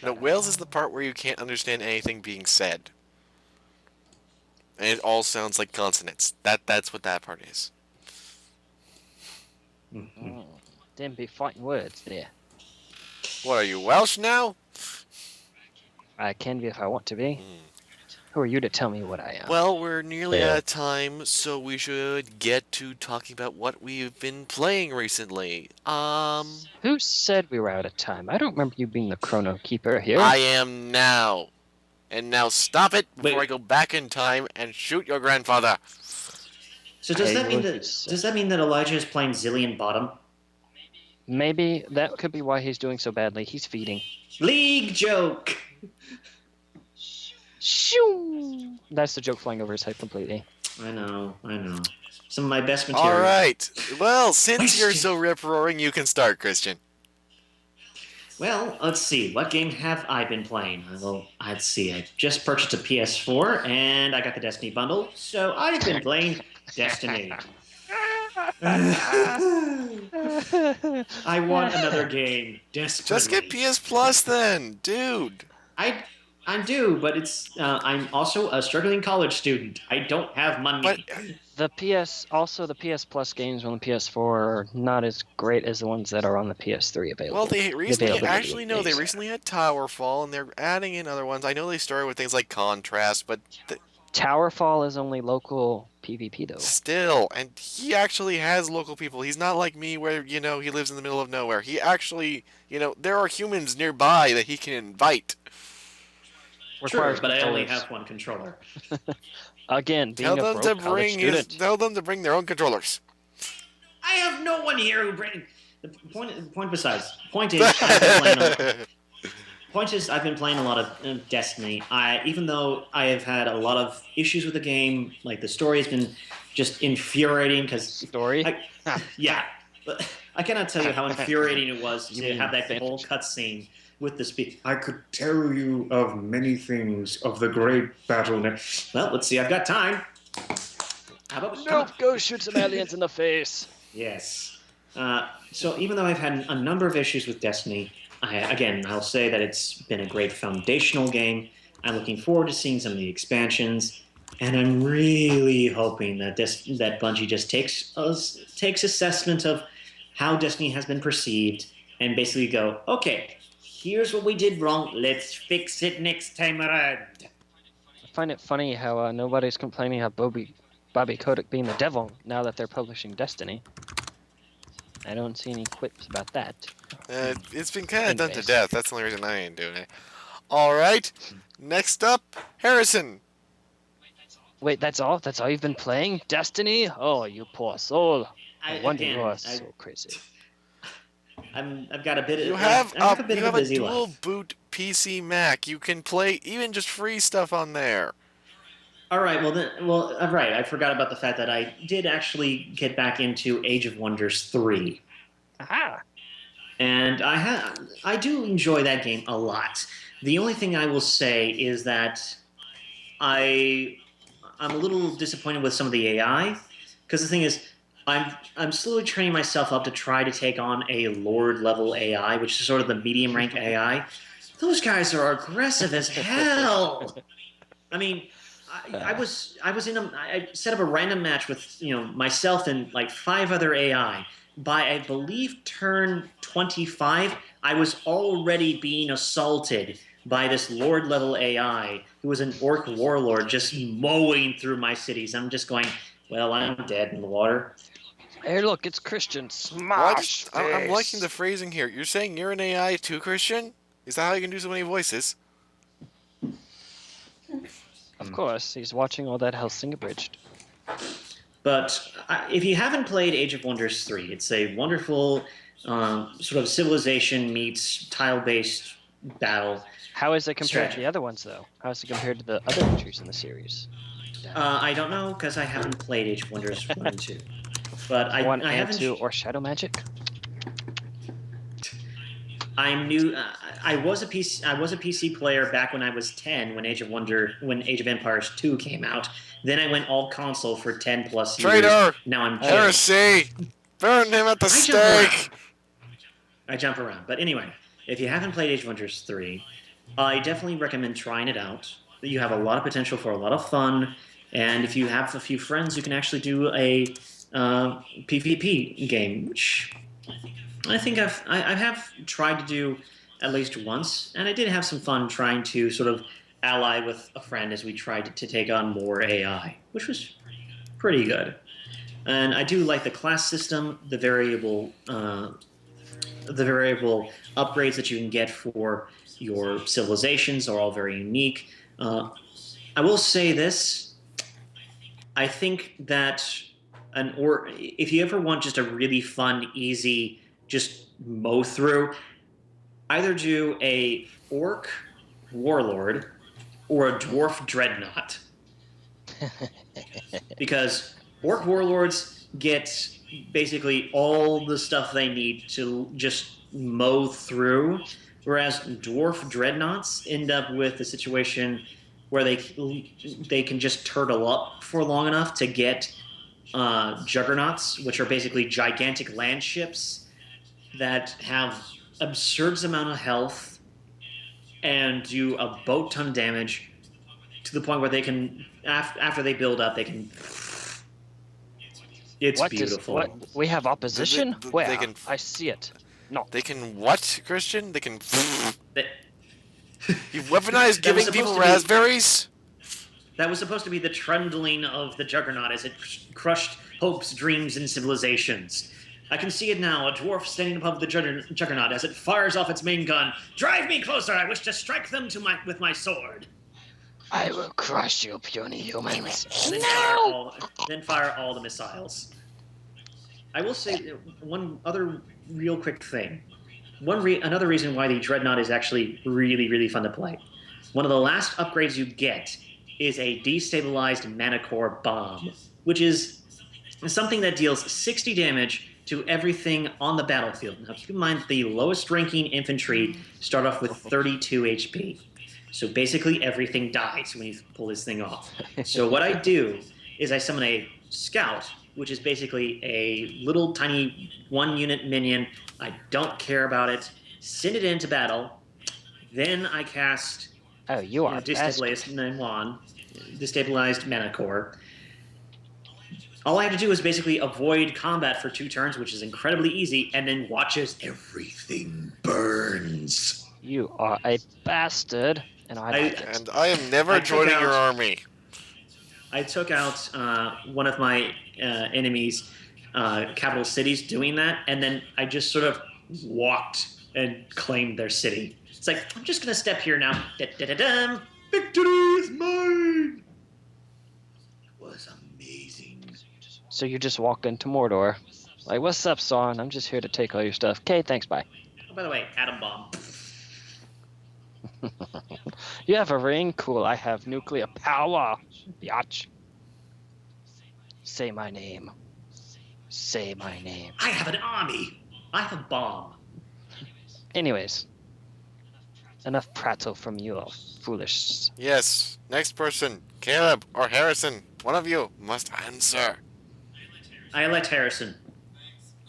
No, Wales is the part where you can't understand anything being said. And it all sounds like consonants. That's what that part is. Oh, didn't be fighting words there. What, are you Welsh now? I can be if I want to be. Who are you to tell me what I am? Well, we're nearly Yeah. out of time, so we should get to talking about what we've been playing recently. Who said we were out of time? I don't remember you being the chrono keeper here. I am now. And now stop it before Wait. I go back in time and shoot your grandfather. So does I that mean would that say- does that mean that Elijah is playing Zillion Bottom? Maybe that could be why he's doing so badly. He's feeding. League joke. Shoo! That's the joke flying over his head completely. I know. Some of my best material. All right. Well, since Christian. you're so rip-roaring, you can start, Christian. Well, let's see. What game have I been playing? Well, let's see. I just purchased a PS4, and I got the Destiny bundle, so I've been playing Destiny. I want another game desperately. Just get PS Plus then, dude. I do, but I'm also a struggling college student. I don't have money. But The PS Plus games on the PS4 are not as great as the ones that are on the PS3 available. well, they recently availability they days. recently had Towerfall, and they're adding in other ones. I know they started with things like Contrast, but Towerfall is only local PvP though. still, and he actually has local people. He's not like me, where he lives in the middle of nowhere. He actually, there are humans nearby that he can invite. Sure, Requires but I only controllers. have one controller. Again, being Tell a them broke to college student. tell them to bring their own controllers. I have no one here who bring. The point besides. Point is, I've been playing a lot of Destiny. Even though I have had a lot of issues with the game, like the story has been just infuriating because Story? yeah, but I cannot tell you how infuriating it was You to mean have that whole cutscene with the speech. I could tell you of many things of the great battle. Well, let's see. I've got time. How about come on. Nope, go shoot some aliens in the face. Yes. So even though I've had a number of issues with Destiny, I'll say that it's been a great foundational game. I'm looking forward to seeing some of the expansions, and I'm really hoping that that Bungie just takes assessment of how Destiny has been perceived and basically go, okay, here's what we did wrong. Let's fix it next time around. I find it funny how nobody's complaining about Bobby Kotick being the devil now that they're publishing Destiny. I don't see any quips about that. It's been kind of done to Anyways. death. That's the only reason I ain't doing it. All right. Next up, Harrison. Wait, that's all? That's all you've been playing? Destiny? Oh, you poor soul. I wonder you are so crazy. I've got a bit. You I have have a bit you of have a a busy dual life. boot PC Mac. You can play even just free stuff on there. All right. Right. I forgot about the fact that I did actually get back into Age of Wonders 3. Aha! And I do enjoy that game a lot. The only thing I will say is that I'm a little disappointed with some of the AI, because the thing is, I'm slowly training myself up to try to take on a Lord level AI, which is sort of the medium rank AI. Those guys are aggressive as hell. I mean, I set up a random match with myself and like 5 other AI. By I believe turn 25, I was already being assaulted by this Lord level AI who was an orc warlord just mowing through my cities. I'm just going, well, I'm dead in the water. Hey, look, it's Christian. Well, Smash! I'm liking the face. phrasing here. You're saying you're an AI too, Christian? Is that how you can do so many voices? Of course, he's watching all that Hellsing Abridged. But if you haven't played Age of Wonders 3, it's a wonderful sort of civilization meets tile-based battle. How is it compared to Strategy. the other ones, though? How is it compared to the other entries in the series? I don't know because I haven't played Age of Wonders 1 and 2. But I 1 and haven't. 2 or Shadow Magic? I'm new. I was a PC player back when I was 10 when Age of Empires 2 came out. Then I went all console for 10 plus years. Traitor! Now I'm Heresy! Burn him at the stake! I jump around. But anyway, if you haven't played Age of Wonders 3, I definitely recommend trying it out. You have a lot of potential for a lot of fun, and if you have a few friends, you can actually do a PvP game, which I think I have tried to do at least once, and I did have some fun trying to sort of ally with a friend as we tried to take on more AI, which was pretty good. And I do like the class system, the variable upgrades that you can get for your civilizations are all very unique. I will say this: I think that if you ever want just a really fun, easy, just mow through, either do a orc warlord or a dwarf dreadnought, because orc warlords get basically all the stuff they need to just mow through, whereas dwarf dreadnoughts end up with a situation where they can just turtle up for long enough to get juggernauts, which are basically gigantic land ships that have absurd amount of health and do a boat ton damage to the point where they can, after they build up, they can. It's beautiful. What? We have opposition? Where? They can, I see it. No. They can what, Christian? They can. That- You've weaponized giving people raspberries? That was supposed to be the trundling of the Juggernaut as it crushed hopes, dreams, and civilizations. I can see it now, a dwarf standing above the Juggernaut as it fires off its main gun. Drive me closer, I wish to strike them with my sword. I will crush you, puny humans. And then fire all the missiles. I will say one other real quick thing. Another reason why the Dreadnought is actually really, really fun to play. One of the last upgrades you get is a destabilized mana core bomb, which is something that deals 60 damage to everything on the battlefield. Now keep in mind the lowest ranking infantry start off with 32 HP. So basically everything dies when you pull this thing off. So what I do is I summon a scout, which is basically a little tiny 1-unit minion. I don't care about it. Send it into battle. Then I cast destabilized mana core. All I have to do is basically avoid combat for 2 turns, which is incredibly easy, and then watch as everything burns. You are a bastard, and I like it. And I am never joining your army. I took out one of my enemies' capital cities doing that, and then I just sort of walked and claimed their city. It's like, I'm just going to step here now. Da-da-da-dum. Victory is mine! It was amazing. So you just walked into Mordor. Like, what's up, Sauron? I'm just here to take all your stuff. Okay, thanks, bye. Oh, by the way, atom bomb. You have a ring? Cool, I have nuclear power. Biatch. Say my name. Say my name. I have an army. I have a bomb. Anyways, enough prattle from you all foolish. Yes. Next person, Caleb or Harrison. One of you must answer. I elect Harrison.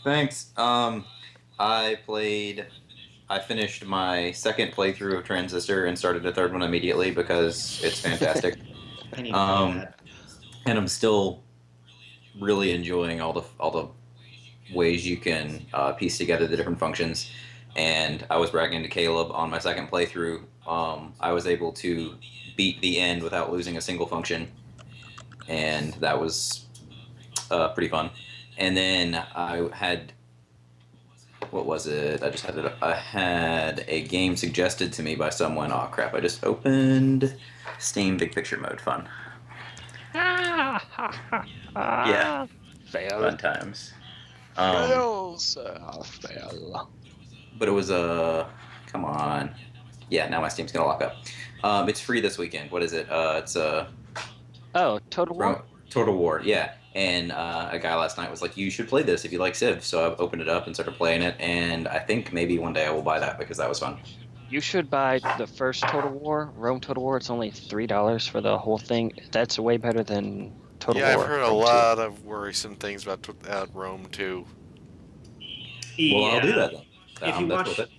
Thanks. I finished my second playthrough of Transistor and started a third one immediately because it's fantastic. I need to play that. And I'm still really enjoying all the ways you can piece together the different functions. And I was bragging to Caleb on my second playthrough. I was able to beat the end without losing a single function, and that was pretty fun. And then I had, what was it? I had a game suggested to me by someone. Oh crap! I just opened Steam Big Picture Mode. Fun. Yeah. Fail. Fun times. Fail, sir. Fail. But it was come on. Yeah, now my Steam's gonna lock up. It's free this weekend. What is it? It's Oh, Total War? Total War. Yeah. And a guy last night was like, "You should play this if you like Civ." So I opened it up and started playing it, and I think maybe one day I will buy that because that was fun. You should buy the first Total War, Rome Total War. It's only $3 for the whole thing. That's way better than Total Yeah, War. I've heard a Rome 2. lot of worrisome things about Rome 2. Well, I'll do that then. If you That's watch, with it.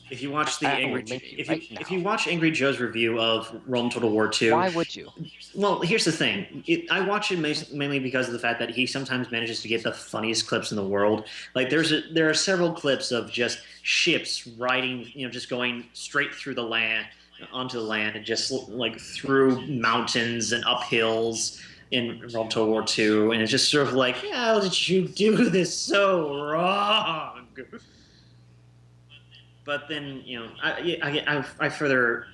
if you watch the I will Angry, make you if you right now. if you watch Angry Joe's review of Rome Total War 2, Why would you? well, here's the thing. I watch it mainly because of the fact that he sometimes manages to get the funniest clips in the world. Like there are several clips of just ships riding, just going straight through the land onto the land and just like through mountains and up hills in Rome Total War 2, and it's just sort of like, how did you do this so wrong? But then, I further,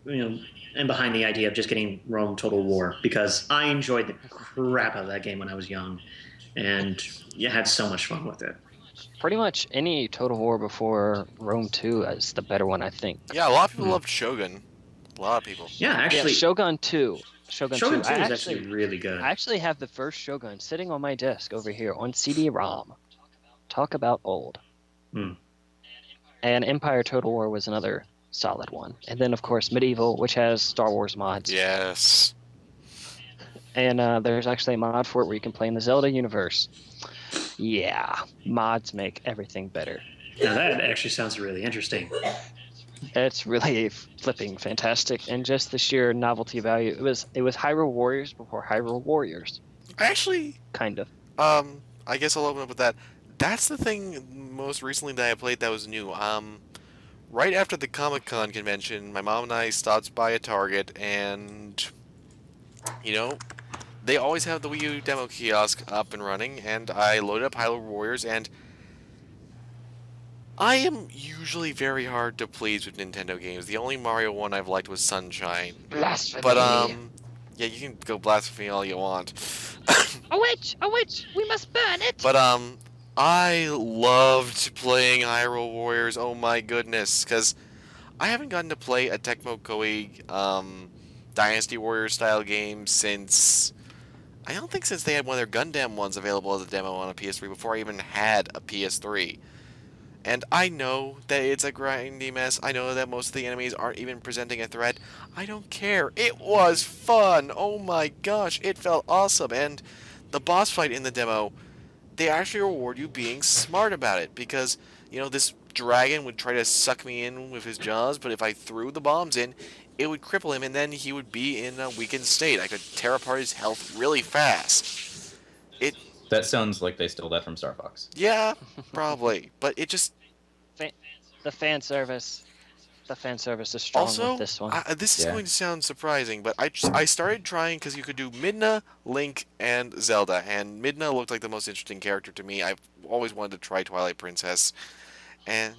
am behind the idea of just getting Rome Total War because I enjoyed the crap out of that game when I was young, and had so much fun with it. Pretty much any Total War before Rome 2 is the better one, I think. Yeah, a lot of people loved Shogun. A lot of people. Yeah, actually, Yeah, Shogun 2. Shogun 2. Shogun 2 I is actually really good. I actually have the first Shogun sitting on my desk over here on CD-ROM. Talk about old. Hmm. And Empire Total War was another solid one. And then, of course, Medieval, which has Star Wars mods. Yes. And there's actually a mod for it where you can play in the Zelda universe. Yeah, mods make everything better. Now that actually sounds really interesting. It's really flipping fantastic, and just the sheer novelty value. It was Hyrule Warriors before Hyrule Warriors, Actually, kind of. I guess I'll open up with that. That's the thing most recently that I played that was new. Right after the Comic-Con convention, my mom and I stopped by a Target, and, they always have the Wii U demo kiosk up and running, and I loaded up Hyrule Warriors, and I am usually very hard to please with Nintendo games. The only Mario one I've liked was Sunshine. Blasphemy. But, yeah, you can go blasphemy all you want. A witch! A witch! We must burn it! But, I loved playing Hyrule Warriors, oh my goodness, because I haven't gotten to play a Tecmo Koei, Dynasty Warriors style game since, I don't think since they had one of their Gundam ones available as a demo on a PS3 before I even had a PS3. And I know that it's a grindy mess. I know that most of the enemies aren't even presenting a threat. I don't care. It was fun. Oh my gosh, it felt awesome. And the boss fight in the demo, they actually reward you being smart about it. Because, this dragon would try to suck me in with his jaws, but if I threw the bombs in, it would cripple him and then he would be in a weakened state. I could tear apart his health really fast. That sounds like they stole that from Star Fox. Yeah, probably. But it just... The fan service. The fan service is strong Also, with this one. this is Yeah. going to sound surprising, but I started trying because you could do Midna, Link, and Zelda, and Midna looked like the most interesting character to me. I've always wanted to try Twilight Princess, and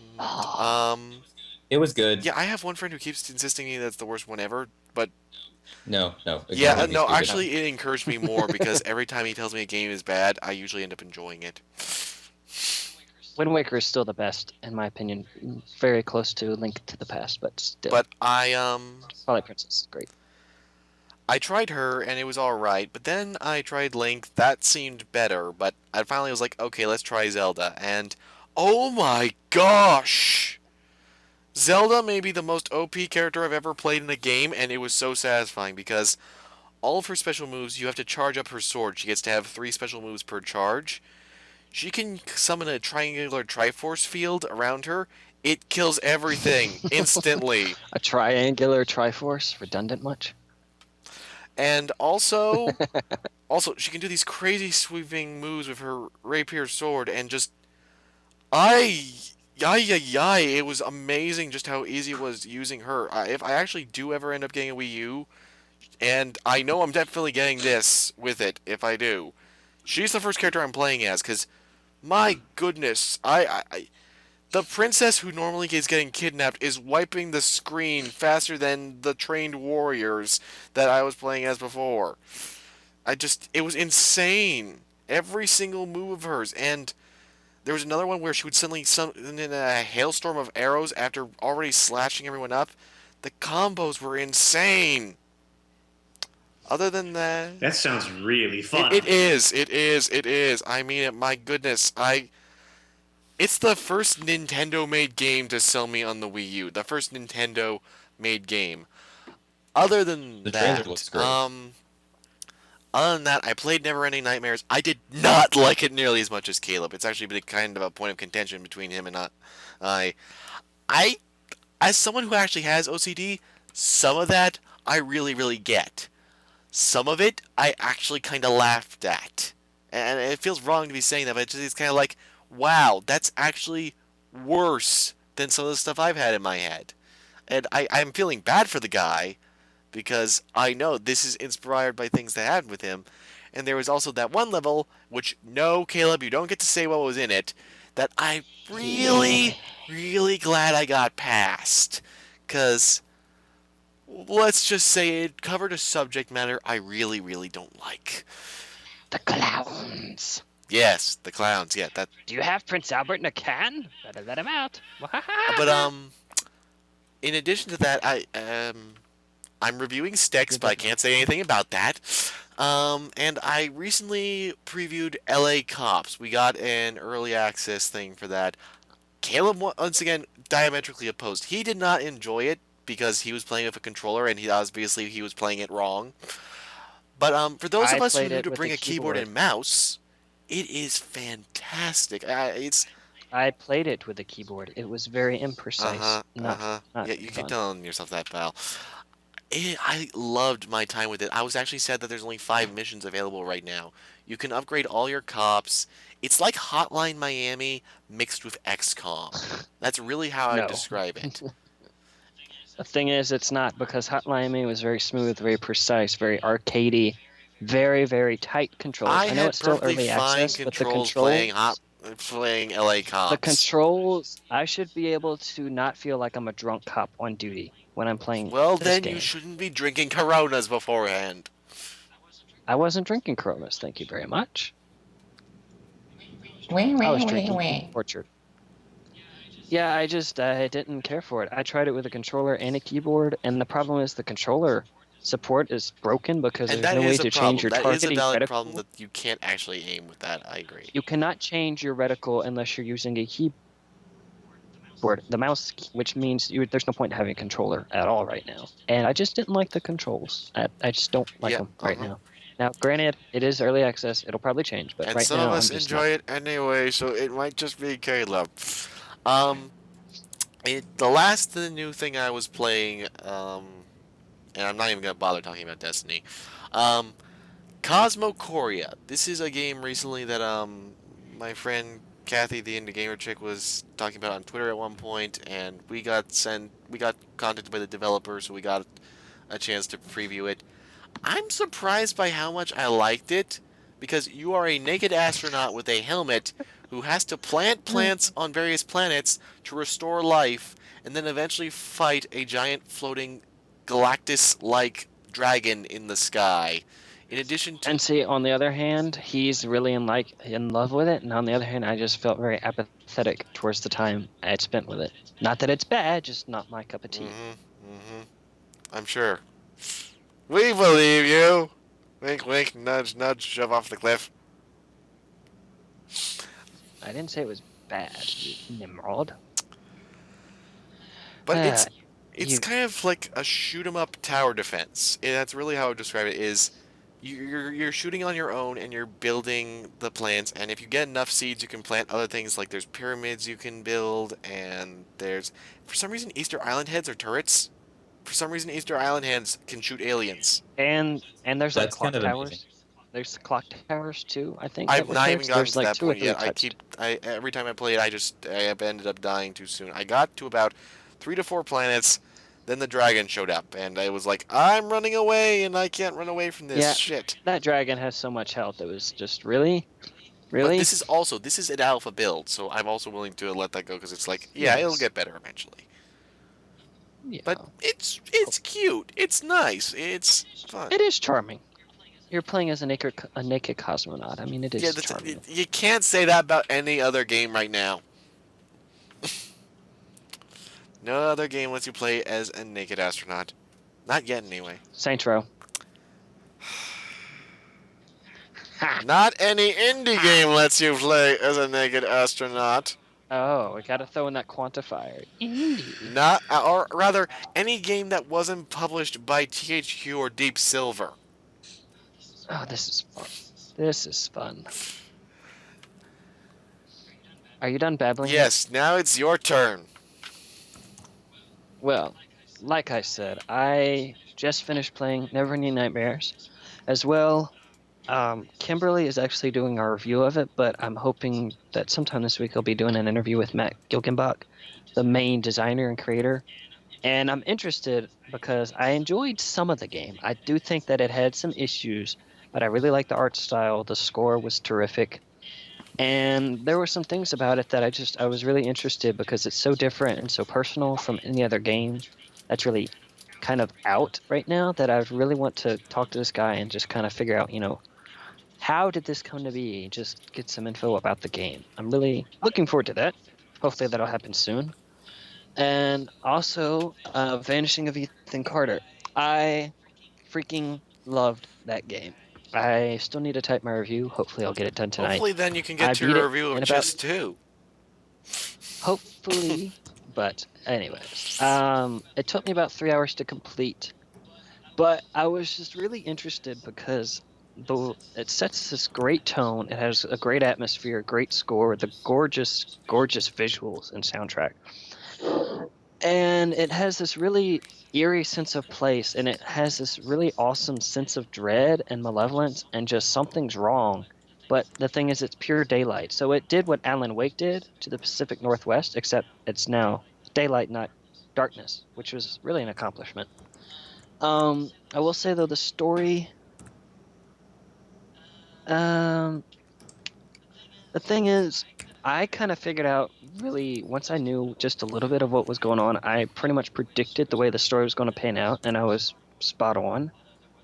It was good. yeah, I have one friend who keeps insisting to me that's the worst one ever, but No. yeah, He's no, stupid. actually, it encouraged me more because every time he tells me a game is bad, I usually end up enjoying it. Wind Waker is still the best, in my opinion. Very close to Link to the Past, but still. But Twilight Princess is great. I tried her and it was alright, but then I tried Link, that seemed better, but I finally was like, okay, let's try Zelda, and Oh my gosh! Zelda may be the most OP character I've ever played in a game, and it was so satisfying because all of her special moves, you have to charge up her sword. She gets to have 3 special moves per charge. She can summon a triangular Triforce field around her. It kills everything instantly. A triangular Triforce, redundant much? And also she can do these crazy sweeping moves with her rapier sword and just I it was amazing just how easy it was using her. If I actually do ever end up getting a Wii U, and I know I'm definitely getting this with it if I do, she's the first character I'm playing as, because my goodness, the princess who normally is getting kidnapped is wiping the screen faster than the trained warriors that I was playing as before. It was insane. Every single move of hers. And there was another one where she would suddenly summon in a hailstorm of arrows after already slashing everyone up. The combos were insane. Other than that, That sounds really fun. it is. I mean it. My goodness, It's the first Nintendo-made game to sell me on the Wii U. The first Nintendo-made game. Other than The that, trailer looks great. other than that, I played Neverending Nightmares. I did not like it nearly as much as Caleb. It's actually been kind of a point of contention between him and I. I, as someone who actually has OCD, some of that I really, really get. Some of it I actually kind of laughed at. And it feels wrong to be saying that, but it's kind of like, wow, that's actually worse than some of the stuff I've had in my head. And I'm feeling bad for the guy, because I know this is inspired by things that happened with him. And there was also that one level, which, no, Caleb, you don't get to say what was in it, that I'm really, really glad I got past. Because, let's just say it covered a subject matter I really, really don't like. The clowns. Yes, the clowns, yeah, that. Do you have Prince Albert in a can? Better let him out. But, in addition to that, I'm reviewing Styx, but I can't say anything about that. And I recently previewed LA Cops. We got an early access thing for that. Caleb, once again, diametrically opposed. He did not enjoy it because he was playing with a controller, and he was playing it wrong. But for those of us who need to bring a keyboard and mouse, it is fantastic. I played it with a keyboard. It was very imprecise. Not Yeah, you fun. keep telling yourself that, pal. I loved my time with it. I was actually sad that there's only 5 missions available right now. You can upgrade all your cops. It's like Hotline Miami mixed with XCOM. That's really how I No. describe it. The thing is, it's not, because Hotline Miami was very smooth, very precise, very arcadey, very, very tight controls. I know had it's still perfectly early fine access, but the controls controls, playing LA Cops. the controls, I should be able to not feel like I'm a drunk cop on duty when I'm playing Well, this then game. you shouldn't be drinking Coronas beforehand. I wasn't drinking Coronas, thank you very much. Wait, I was wait, wait, drinking wait. Orchard. Yeah, I didn't care for it. I tried it with a controller and a keyboard, and the problem is the controller support is broken because And there's that no way is a to problem. change your That is a targeting valid reticle. problem that you can't actually aim with that. I agree. You cannot change your reticle unless you're using a keyboard. The mouse, which means there's no point in having a controller at all right now. And I just didn't like the controls. I just don't like them right now. Now, granted, it is early access. It'll probably change, but And right some now, of us I'm just enjoy it anyway, so it might just be Caleb. The last new thing I was playing, and I'm not even gonna bother talking about Destiny. Cosmocoria. This is a game recently that my friend Kathy, the indie gamer chick, was talking about on Twitter at one point, and we got contacted by the developer, so we got a chance to preview it. I'm surprised by how much I liked it, because you are a naked astronaut with a helmet who has to plant plants on various planets to restore life, and then eventually fight a giant floating Galactus-like dragon in the sky. In addition to... And see, on the other hand, he's really in love with it, and on the other hand, I just felt very apathetic towards the time I had spent with it. Not that it's bad, just not my cup of tea. I'm sure. We believe you! Wink, wink, nudge, nudge, shove off the cliff. I didn't say it was bad, you Nimrod. But it's You kind of like a shoot 'em up tower defense. And that's really how I would describe it. Is you're shooting on your own and you're building the plants. And if you get enough seeds, you can plant other things. Like there's pyramids you can build, and there's for some reason Easter Island heads are turrets. For some reason Easter Island heads can shoot aliens. and there's like That's clock kind of amazing. towers. There's clock towers too. I think that I've were not even heads. gotten There's to like that 2 or point 3 yet. types. Every time I play it, I have ended up dying too soon. I got to about 3 to 4 planets, then the dragon showed up, and I was like, I'm running away, and I can't run away from this Yeah. shit. That dragon has so much health. It was just really. But this is an alpha build, so I'm also willing to let that go because it's like, yeah, it'll Yes. get better eventually. Yeah. But it's cute, it's nice, it's fun. It is charming. You're playing as a naked cosmonaut. I mean, it is Yeah, charming. you can't say that about any other game right now. No other game lets you play as a naked astronaut. Not yet, anyway. Saints Row. Not any indie game lets you play as a naked astronaut. Oh, we gotta throw in that quantifier. Indie. Not, or rather, any game that wasn't published by THQ or Deep Silver. Oh, this is fun. This is fun. Are you done babbling? yet? Yes, now it's your turn. Well, like I said, I just finished playing Neverending Nightmares. As well, Kimberly is actually doing our review of it, but I'm hoping that sometime this week I'll be doing an interview with Matt Gilgenbach, the main designer and creator. And I'm interested because I enjoyed some of the game. I do think that it had some issues, but I really liked the art style. The score was terrific. And there were some things about it that I was really interested because it's so different and so personal from any other game that's really kind of out right now that I really want to talk to this guy and just kind of figure out, how did this come to be? Just get some info about the game. I'm really looking forward to that. Hopefully that'll happen soon. And also, Vanishing of Ethan Carter. I freaking loved that game. I still need to type my review. Hopefully I'll get it done tonight. Hopefully then you can get I to beat your it review in of about- just 2. Hopefully. But anyways, it took me about 3 hours to complete. But I was just really interested because it sets this great tone. It has a great atmosphere, great score, the gorgeous, gorgeous visuals and soundtrack. And it has this really eerie sense of place, and it has this really awesome sense of dread and malevolence and just something's wrong. But the thing is, it's pure daylight. So it did what Alan Wake did to the Pacific Northwest, except it's now daylight, not darkness, which was really an accomplishment. I will say, though, the story... the thing is, I kind of figured out, really, once I knew just a little bit of what was going on, I pretty much predicted the way the story was going to pan out, and I was spot on.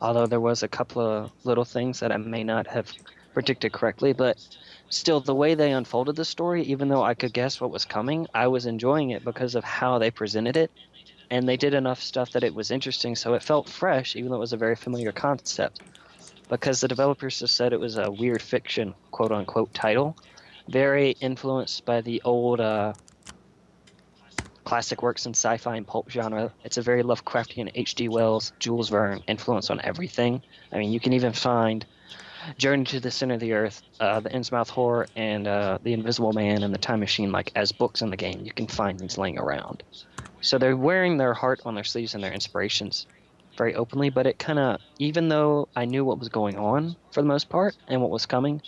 Although there was a couple of little things that I may not have predicted correctly, but still, the way they unfolded the story, even though I could guess what was coming, I was enjoying it because of how they presented it, and they did enough stuff that it was interesting, so it felt fresh, even though it was a very familiar concept. Because the developers just said it was a weird fiction, quote-unquote, title, very influenced by the old classic works in sci-fi and pulp genre. It's a very Lovecraftian H.G. Wells, Jules Verne influence on everything. I mean, you can even find Journey to the Center of the Earth, the Innsmouth Horror, and The Invisible Man and The Time Machine, like as books in the game. You can find these laying around. So they're wearing their heart on their sleeves and their inspirations very openly, but it kind of, even though I knew what was going on for the most part and what was coming,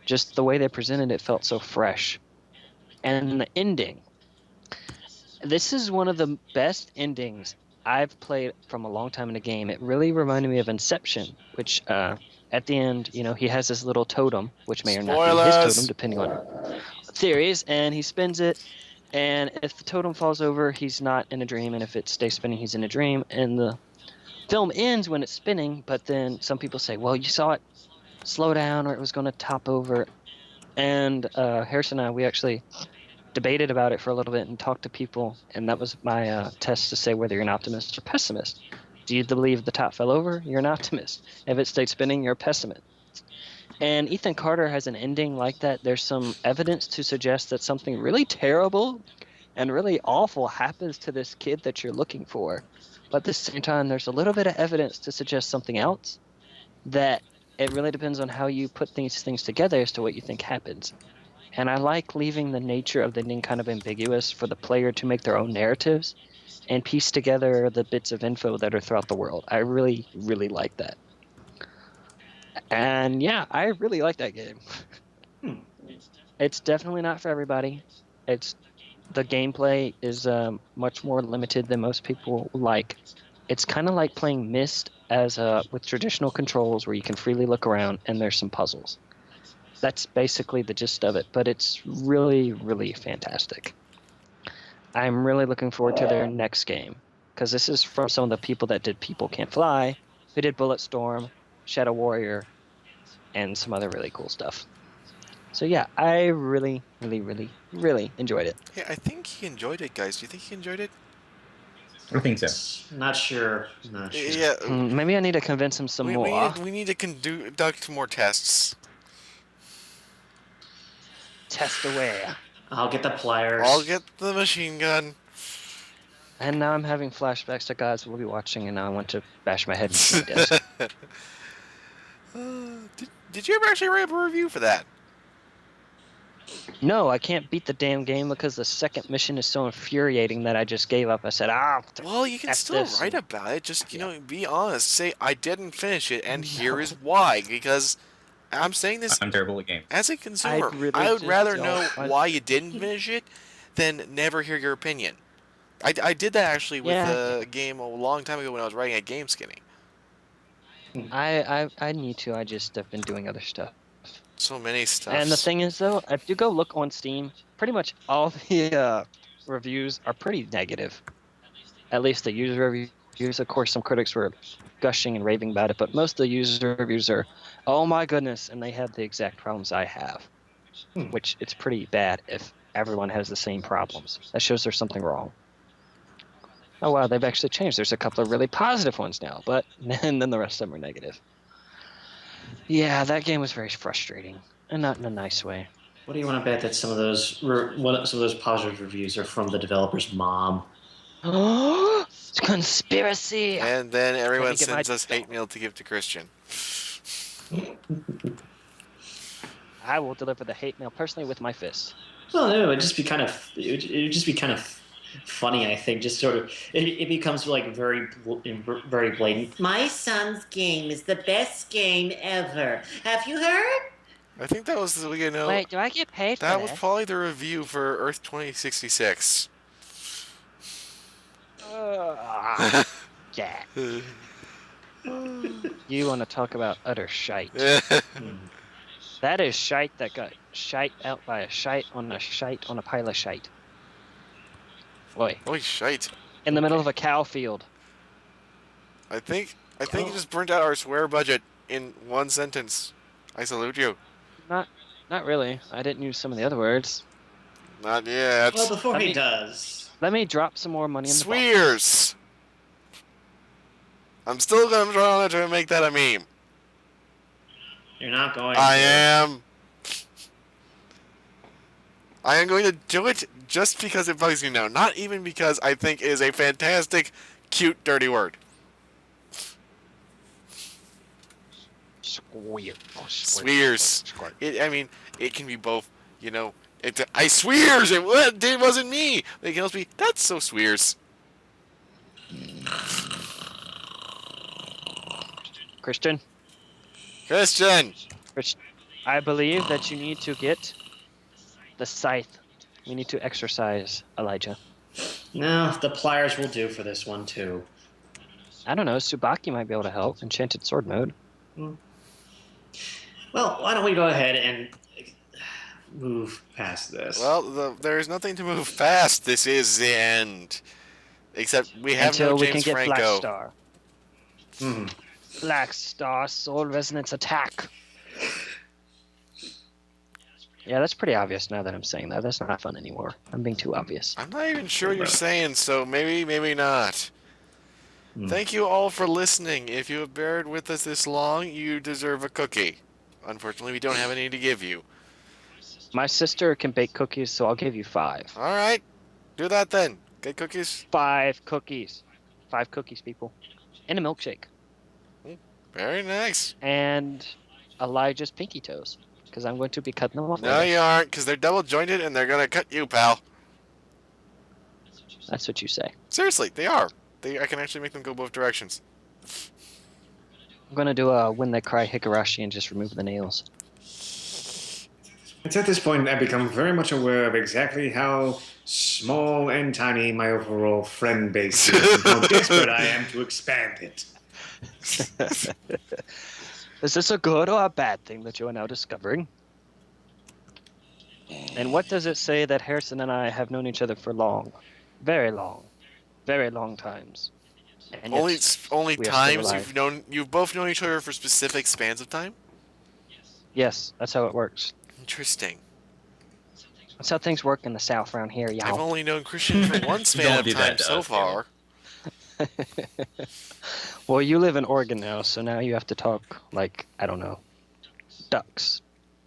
just the way they presented it felt so fresh. And the ending, this is one of the best endings I've played from a long time in a game. It really reminded me of Inception, which at the end, he has this little totem, which may or not be his Spoilers! totem, depending on theories, and he spins it, and if the totem falls over, he's not in a dream, and if it stays spinning, he's in a dream, and the film ends when it's spinning, but then some people say, well, you saw it slow down or it was going to top over. And Harrison and I, we actually debated about it for a little bit and talked to people, and that was my test to say whether you're an optimist or pessimist. Do you believe the top fell over? You're an optimist. If it stayed spinning, you're a pessimist. And Ethan Carter has an ending like that. There's some evidence to suggest that something really terrible and really awful happens to this kid that you're looking for. But at the same time, there's a little bit of evidence to suggest something else, that it really depends on how you put these things together as to what you think happens. And I like leaving the nature of the ending kind of ambiguous for the player to make their own narratives and piece together the bits of info that are throughout the world. I really, really like that. And yeah, I really like that game. It's definitely not for everybody. The gameplay is much more limited than most people like. It's kind of like playing Myst with traditional controls where you can freely look around and there's some puzzles. That's basically the gist of it, but it's really, really fantastic. I'm really looking forward to their next game, because this is from some of the people that did People Can't Fly, who did Bulletstorm, Shadow Warrior, and some other really cool stuff. So yeah, I really, really, really, really enjoyed it. Yeah, I think he enjoyed it, guys. Do you think he enjoyed it? I think so. Not sure. Not sure. Yeah. Maybe I need to convince him some more. We need to conduct more tests. Test away. I'll get the pliers. I'll get the machine gun. And now I'm having flashbacks to guys we'll be watching, and now I want to bash my head into the desk. Did you ever actually write a review for that? No, I can't beat the damn game because the second mission is so infuriating that I just gave up. I said, Well, you can F still this. write about it. Just, be honest. Say, I didn't finish it, and here is why. Because I'm saying this I'm terrible at games. as a consumer. really I would just rather don't know want- why you didn't finish it than never hear your opinion. I did that actually with a game a long time ago when I was writing at Game Skinny. I need to. I just have been doing other stuff. So many stuff. And the thing is, though, if you go look on Steam, pretty much all the reviews are pretty negative. At least the user reviews. Of course, some critics were gushing and raving about it, but most of the user reviews are, oh my goodness, and they have the exact problems I have. Which it's pretty bad if everyone has the same problems. That shows there's something wrong. Oh wow, they've actually changed. There's a couple of really positive ones now, but and then the rest of them are negative. Yeah, that game was very frustrating, and not in a nice way. What do you want to bet that some of those positive reviews are from the developer's mom? Oh, it's conspiracy! And then everyone Let me get my- sends us hate mail to give to Christian. I will deliver the hate mail personally with my fist. Well, no, it'd just be kind of funny. I think just sort of it becomes like very blatant. My son's game is the best game ever. Have you heard? I think that was Wait, do I get paid for that was this? probably the review for Earth 2066. Yeah. You want to talk about utter shite. That is shite that got shite out by a shite on a pile of shite. Boy, Holy shite. in the middle of a cow field. I think you just burnt out our swear budget in one sentence. I salute you. Not really. I didn't use some of the other words. Not yet. Well, before Let he me- does, Let me drop some more money in the box. Swears. I'm still gonna try to make that a meme. you're not going. I to. am. I am going to do it just because it bugs you now. Not even because I think it is a fantastic, cute, dirty word. Swear. Swears. It can be both, I swears! It wasn't me! It can also be, that's so swears. Christian, I believe that you need to get the scythe. We need to exercise Elijah. No, the pliers will do for this one too. I don't know. Tsubaki might be able to help. Enchanted sword mode. Well, why don't we go ahead and move past this? Well, there's nothing to move past. This is the end. Except we have Until no we James can get Black Franco. Star. Hmm. Black Star Soul Resonance Attack. Yeah, that's pretty obvious now that I'm saying that. That's not fun anymore. I'm being too obvious. I'm not even sure what you're saying, so maybe not. Hmm. Thank you all for listening. If you have bared with us this long, you deserve a cookie. unfortunately, we don't have any to give you. My sister can bake cookies, so I'll give you 5. All right, do that then. Get cookies. 5 cookies. 5 cookies, people. And a milkshake. Very nice. And Elijah's pinky toes, because I'm going to be cutting them off. No, later. you aren't, because they're double jointed and they're gonna cut you, pal. That's what you say. Seriously, they are. I can actually make them go both directions. I'm going to do a When They Cry Higurashi and just remove the nails. It's at this point I become very much aware of exactly how small and tiny my overall friend base is and how desperate I am to expand it. Is this a good or a bad thing that you are now discovering? And what does it say that Harrison and I have known each other for long? Very long times. And Only yet, only we are still times alive. you've both known each other for specific spans of time? Yes, that's how it works. Interesting. That's how things work in the South around here, I've y'all. only known Christian for one span Don't of do time that to so us, far. Well, you live in Oregon now, so now you have to talk like, I don't know, ducks.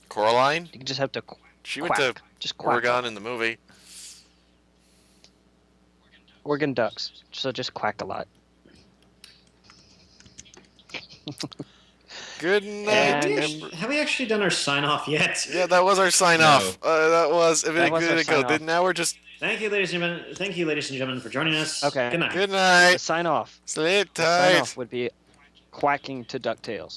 Coraline? You just have to She quack. went to Just quack. Oregon in the movie. Oregon ducks. So just quack a lot. Good night. And- Have we actually done our sign off yet? Yeah, that was our sign No. off. That was a That was minute our ago. sign-off. Now we're just Thank you, ladies and gentlemen. Thank you, ladies and gentlemen, for joining us. Okay. Good night. good The night. sign off. Sleep The sign tight. off would be quacking to DuckTales.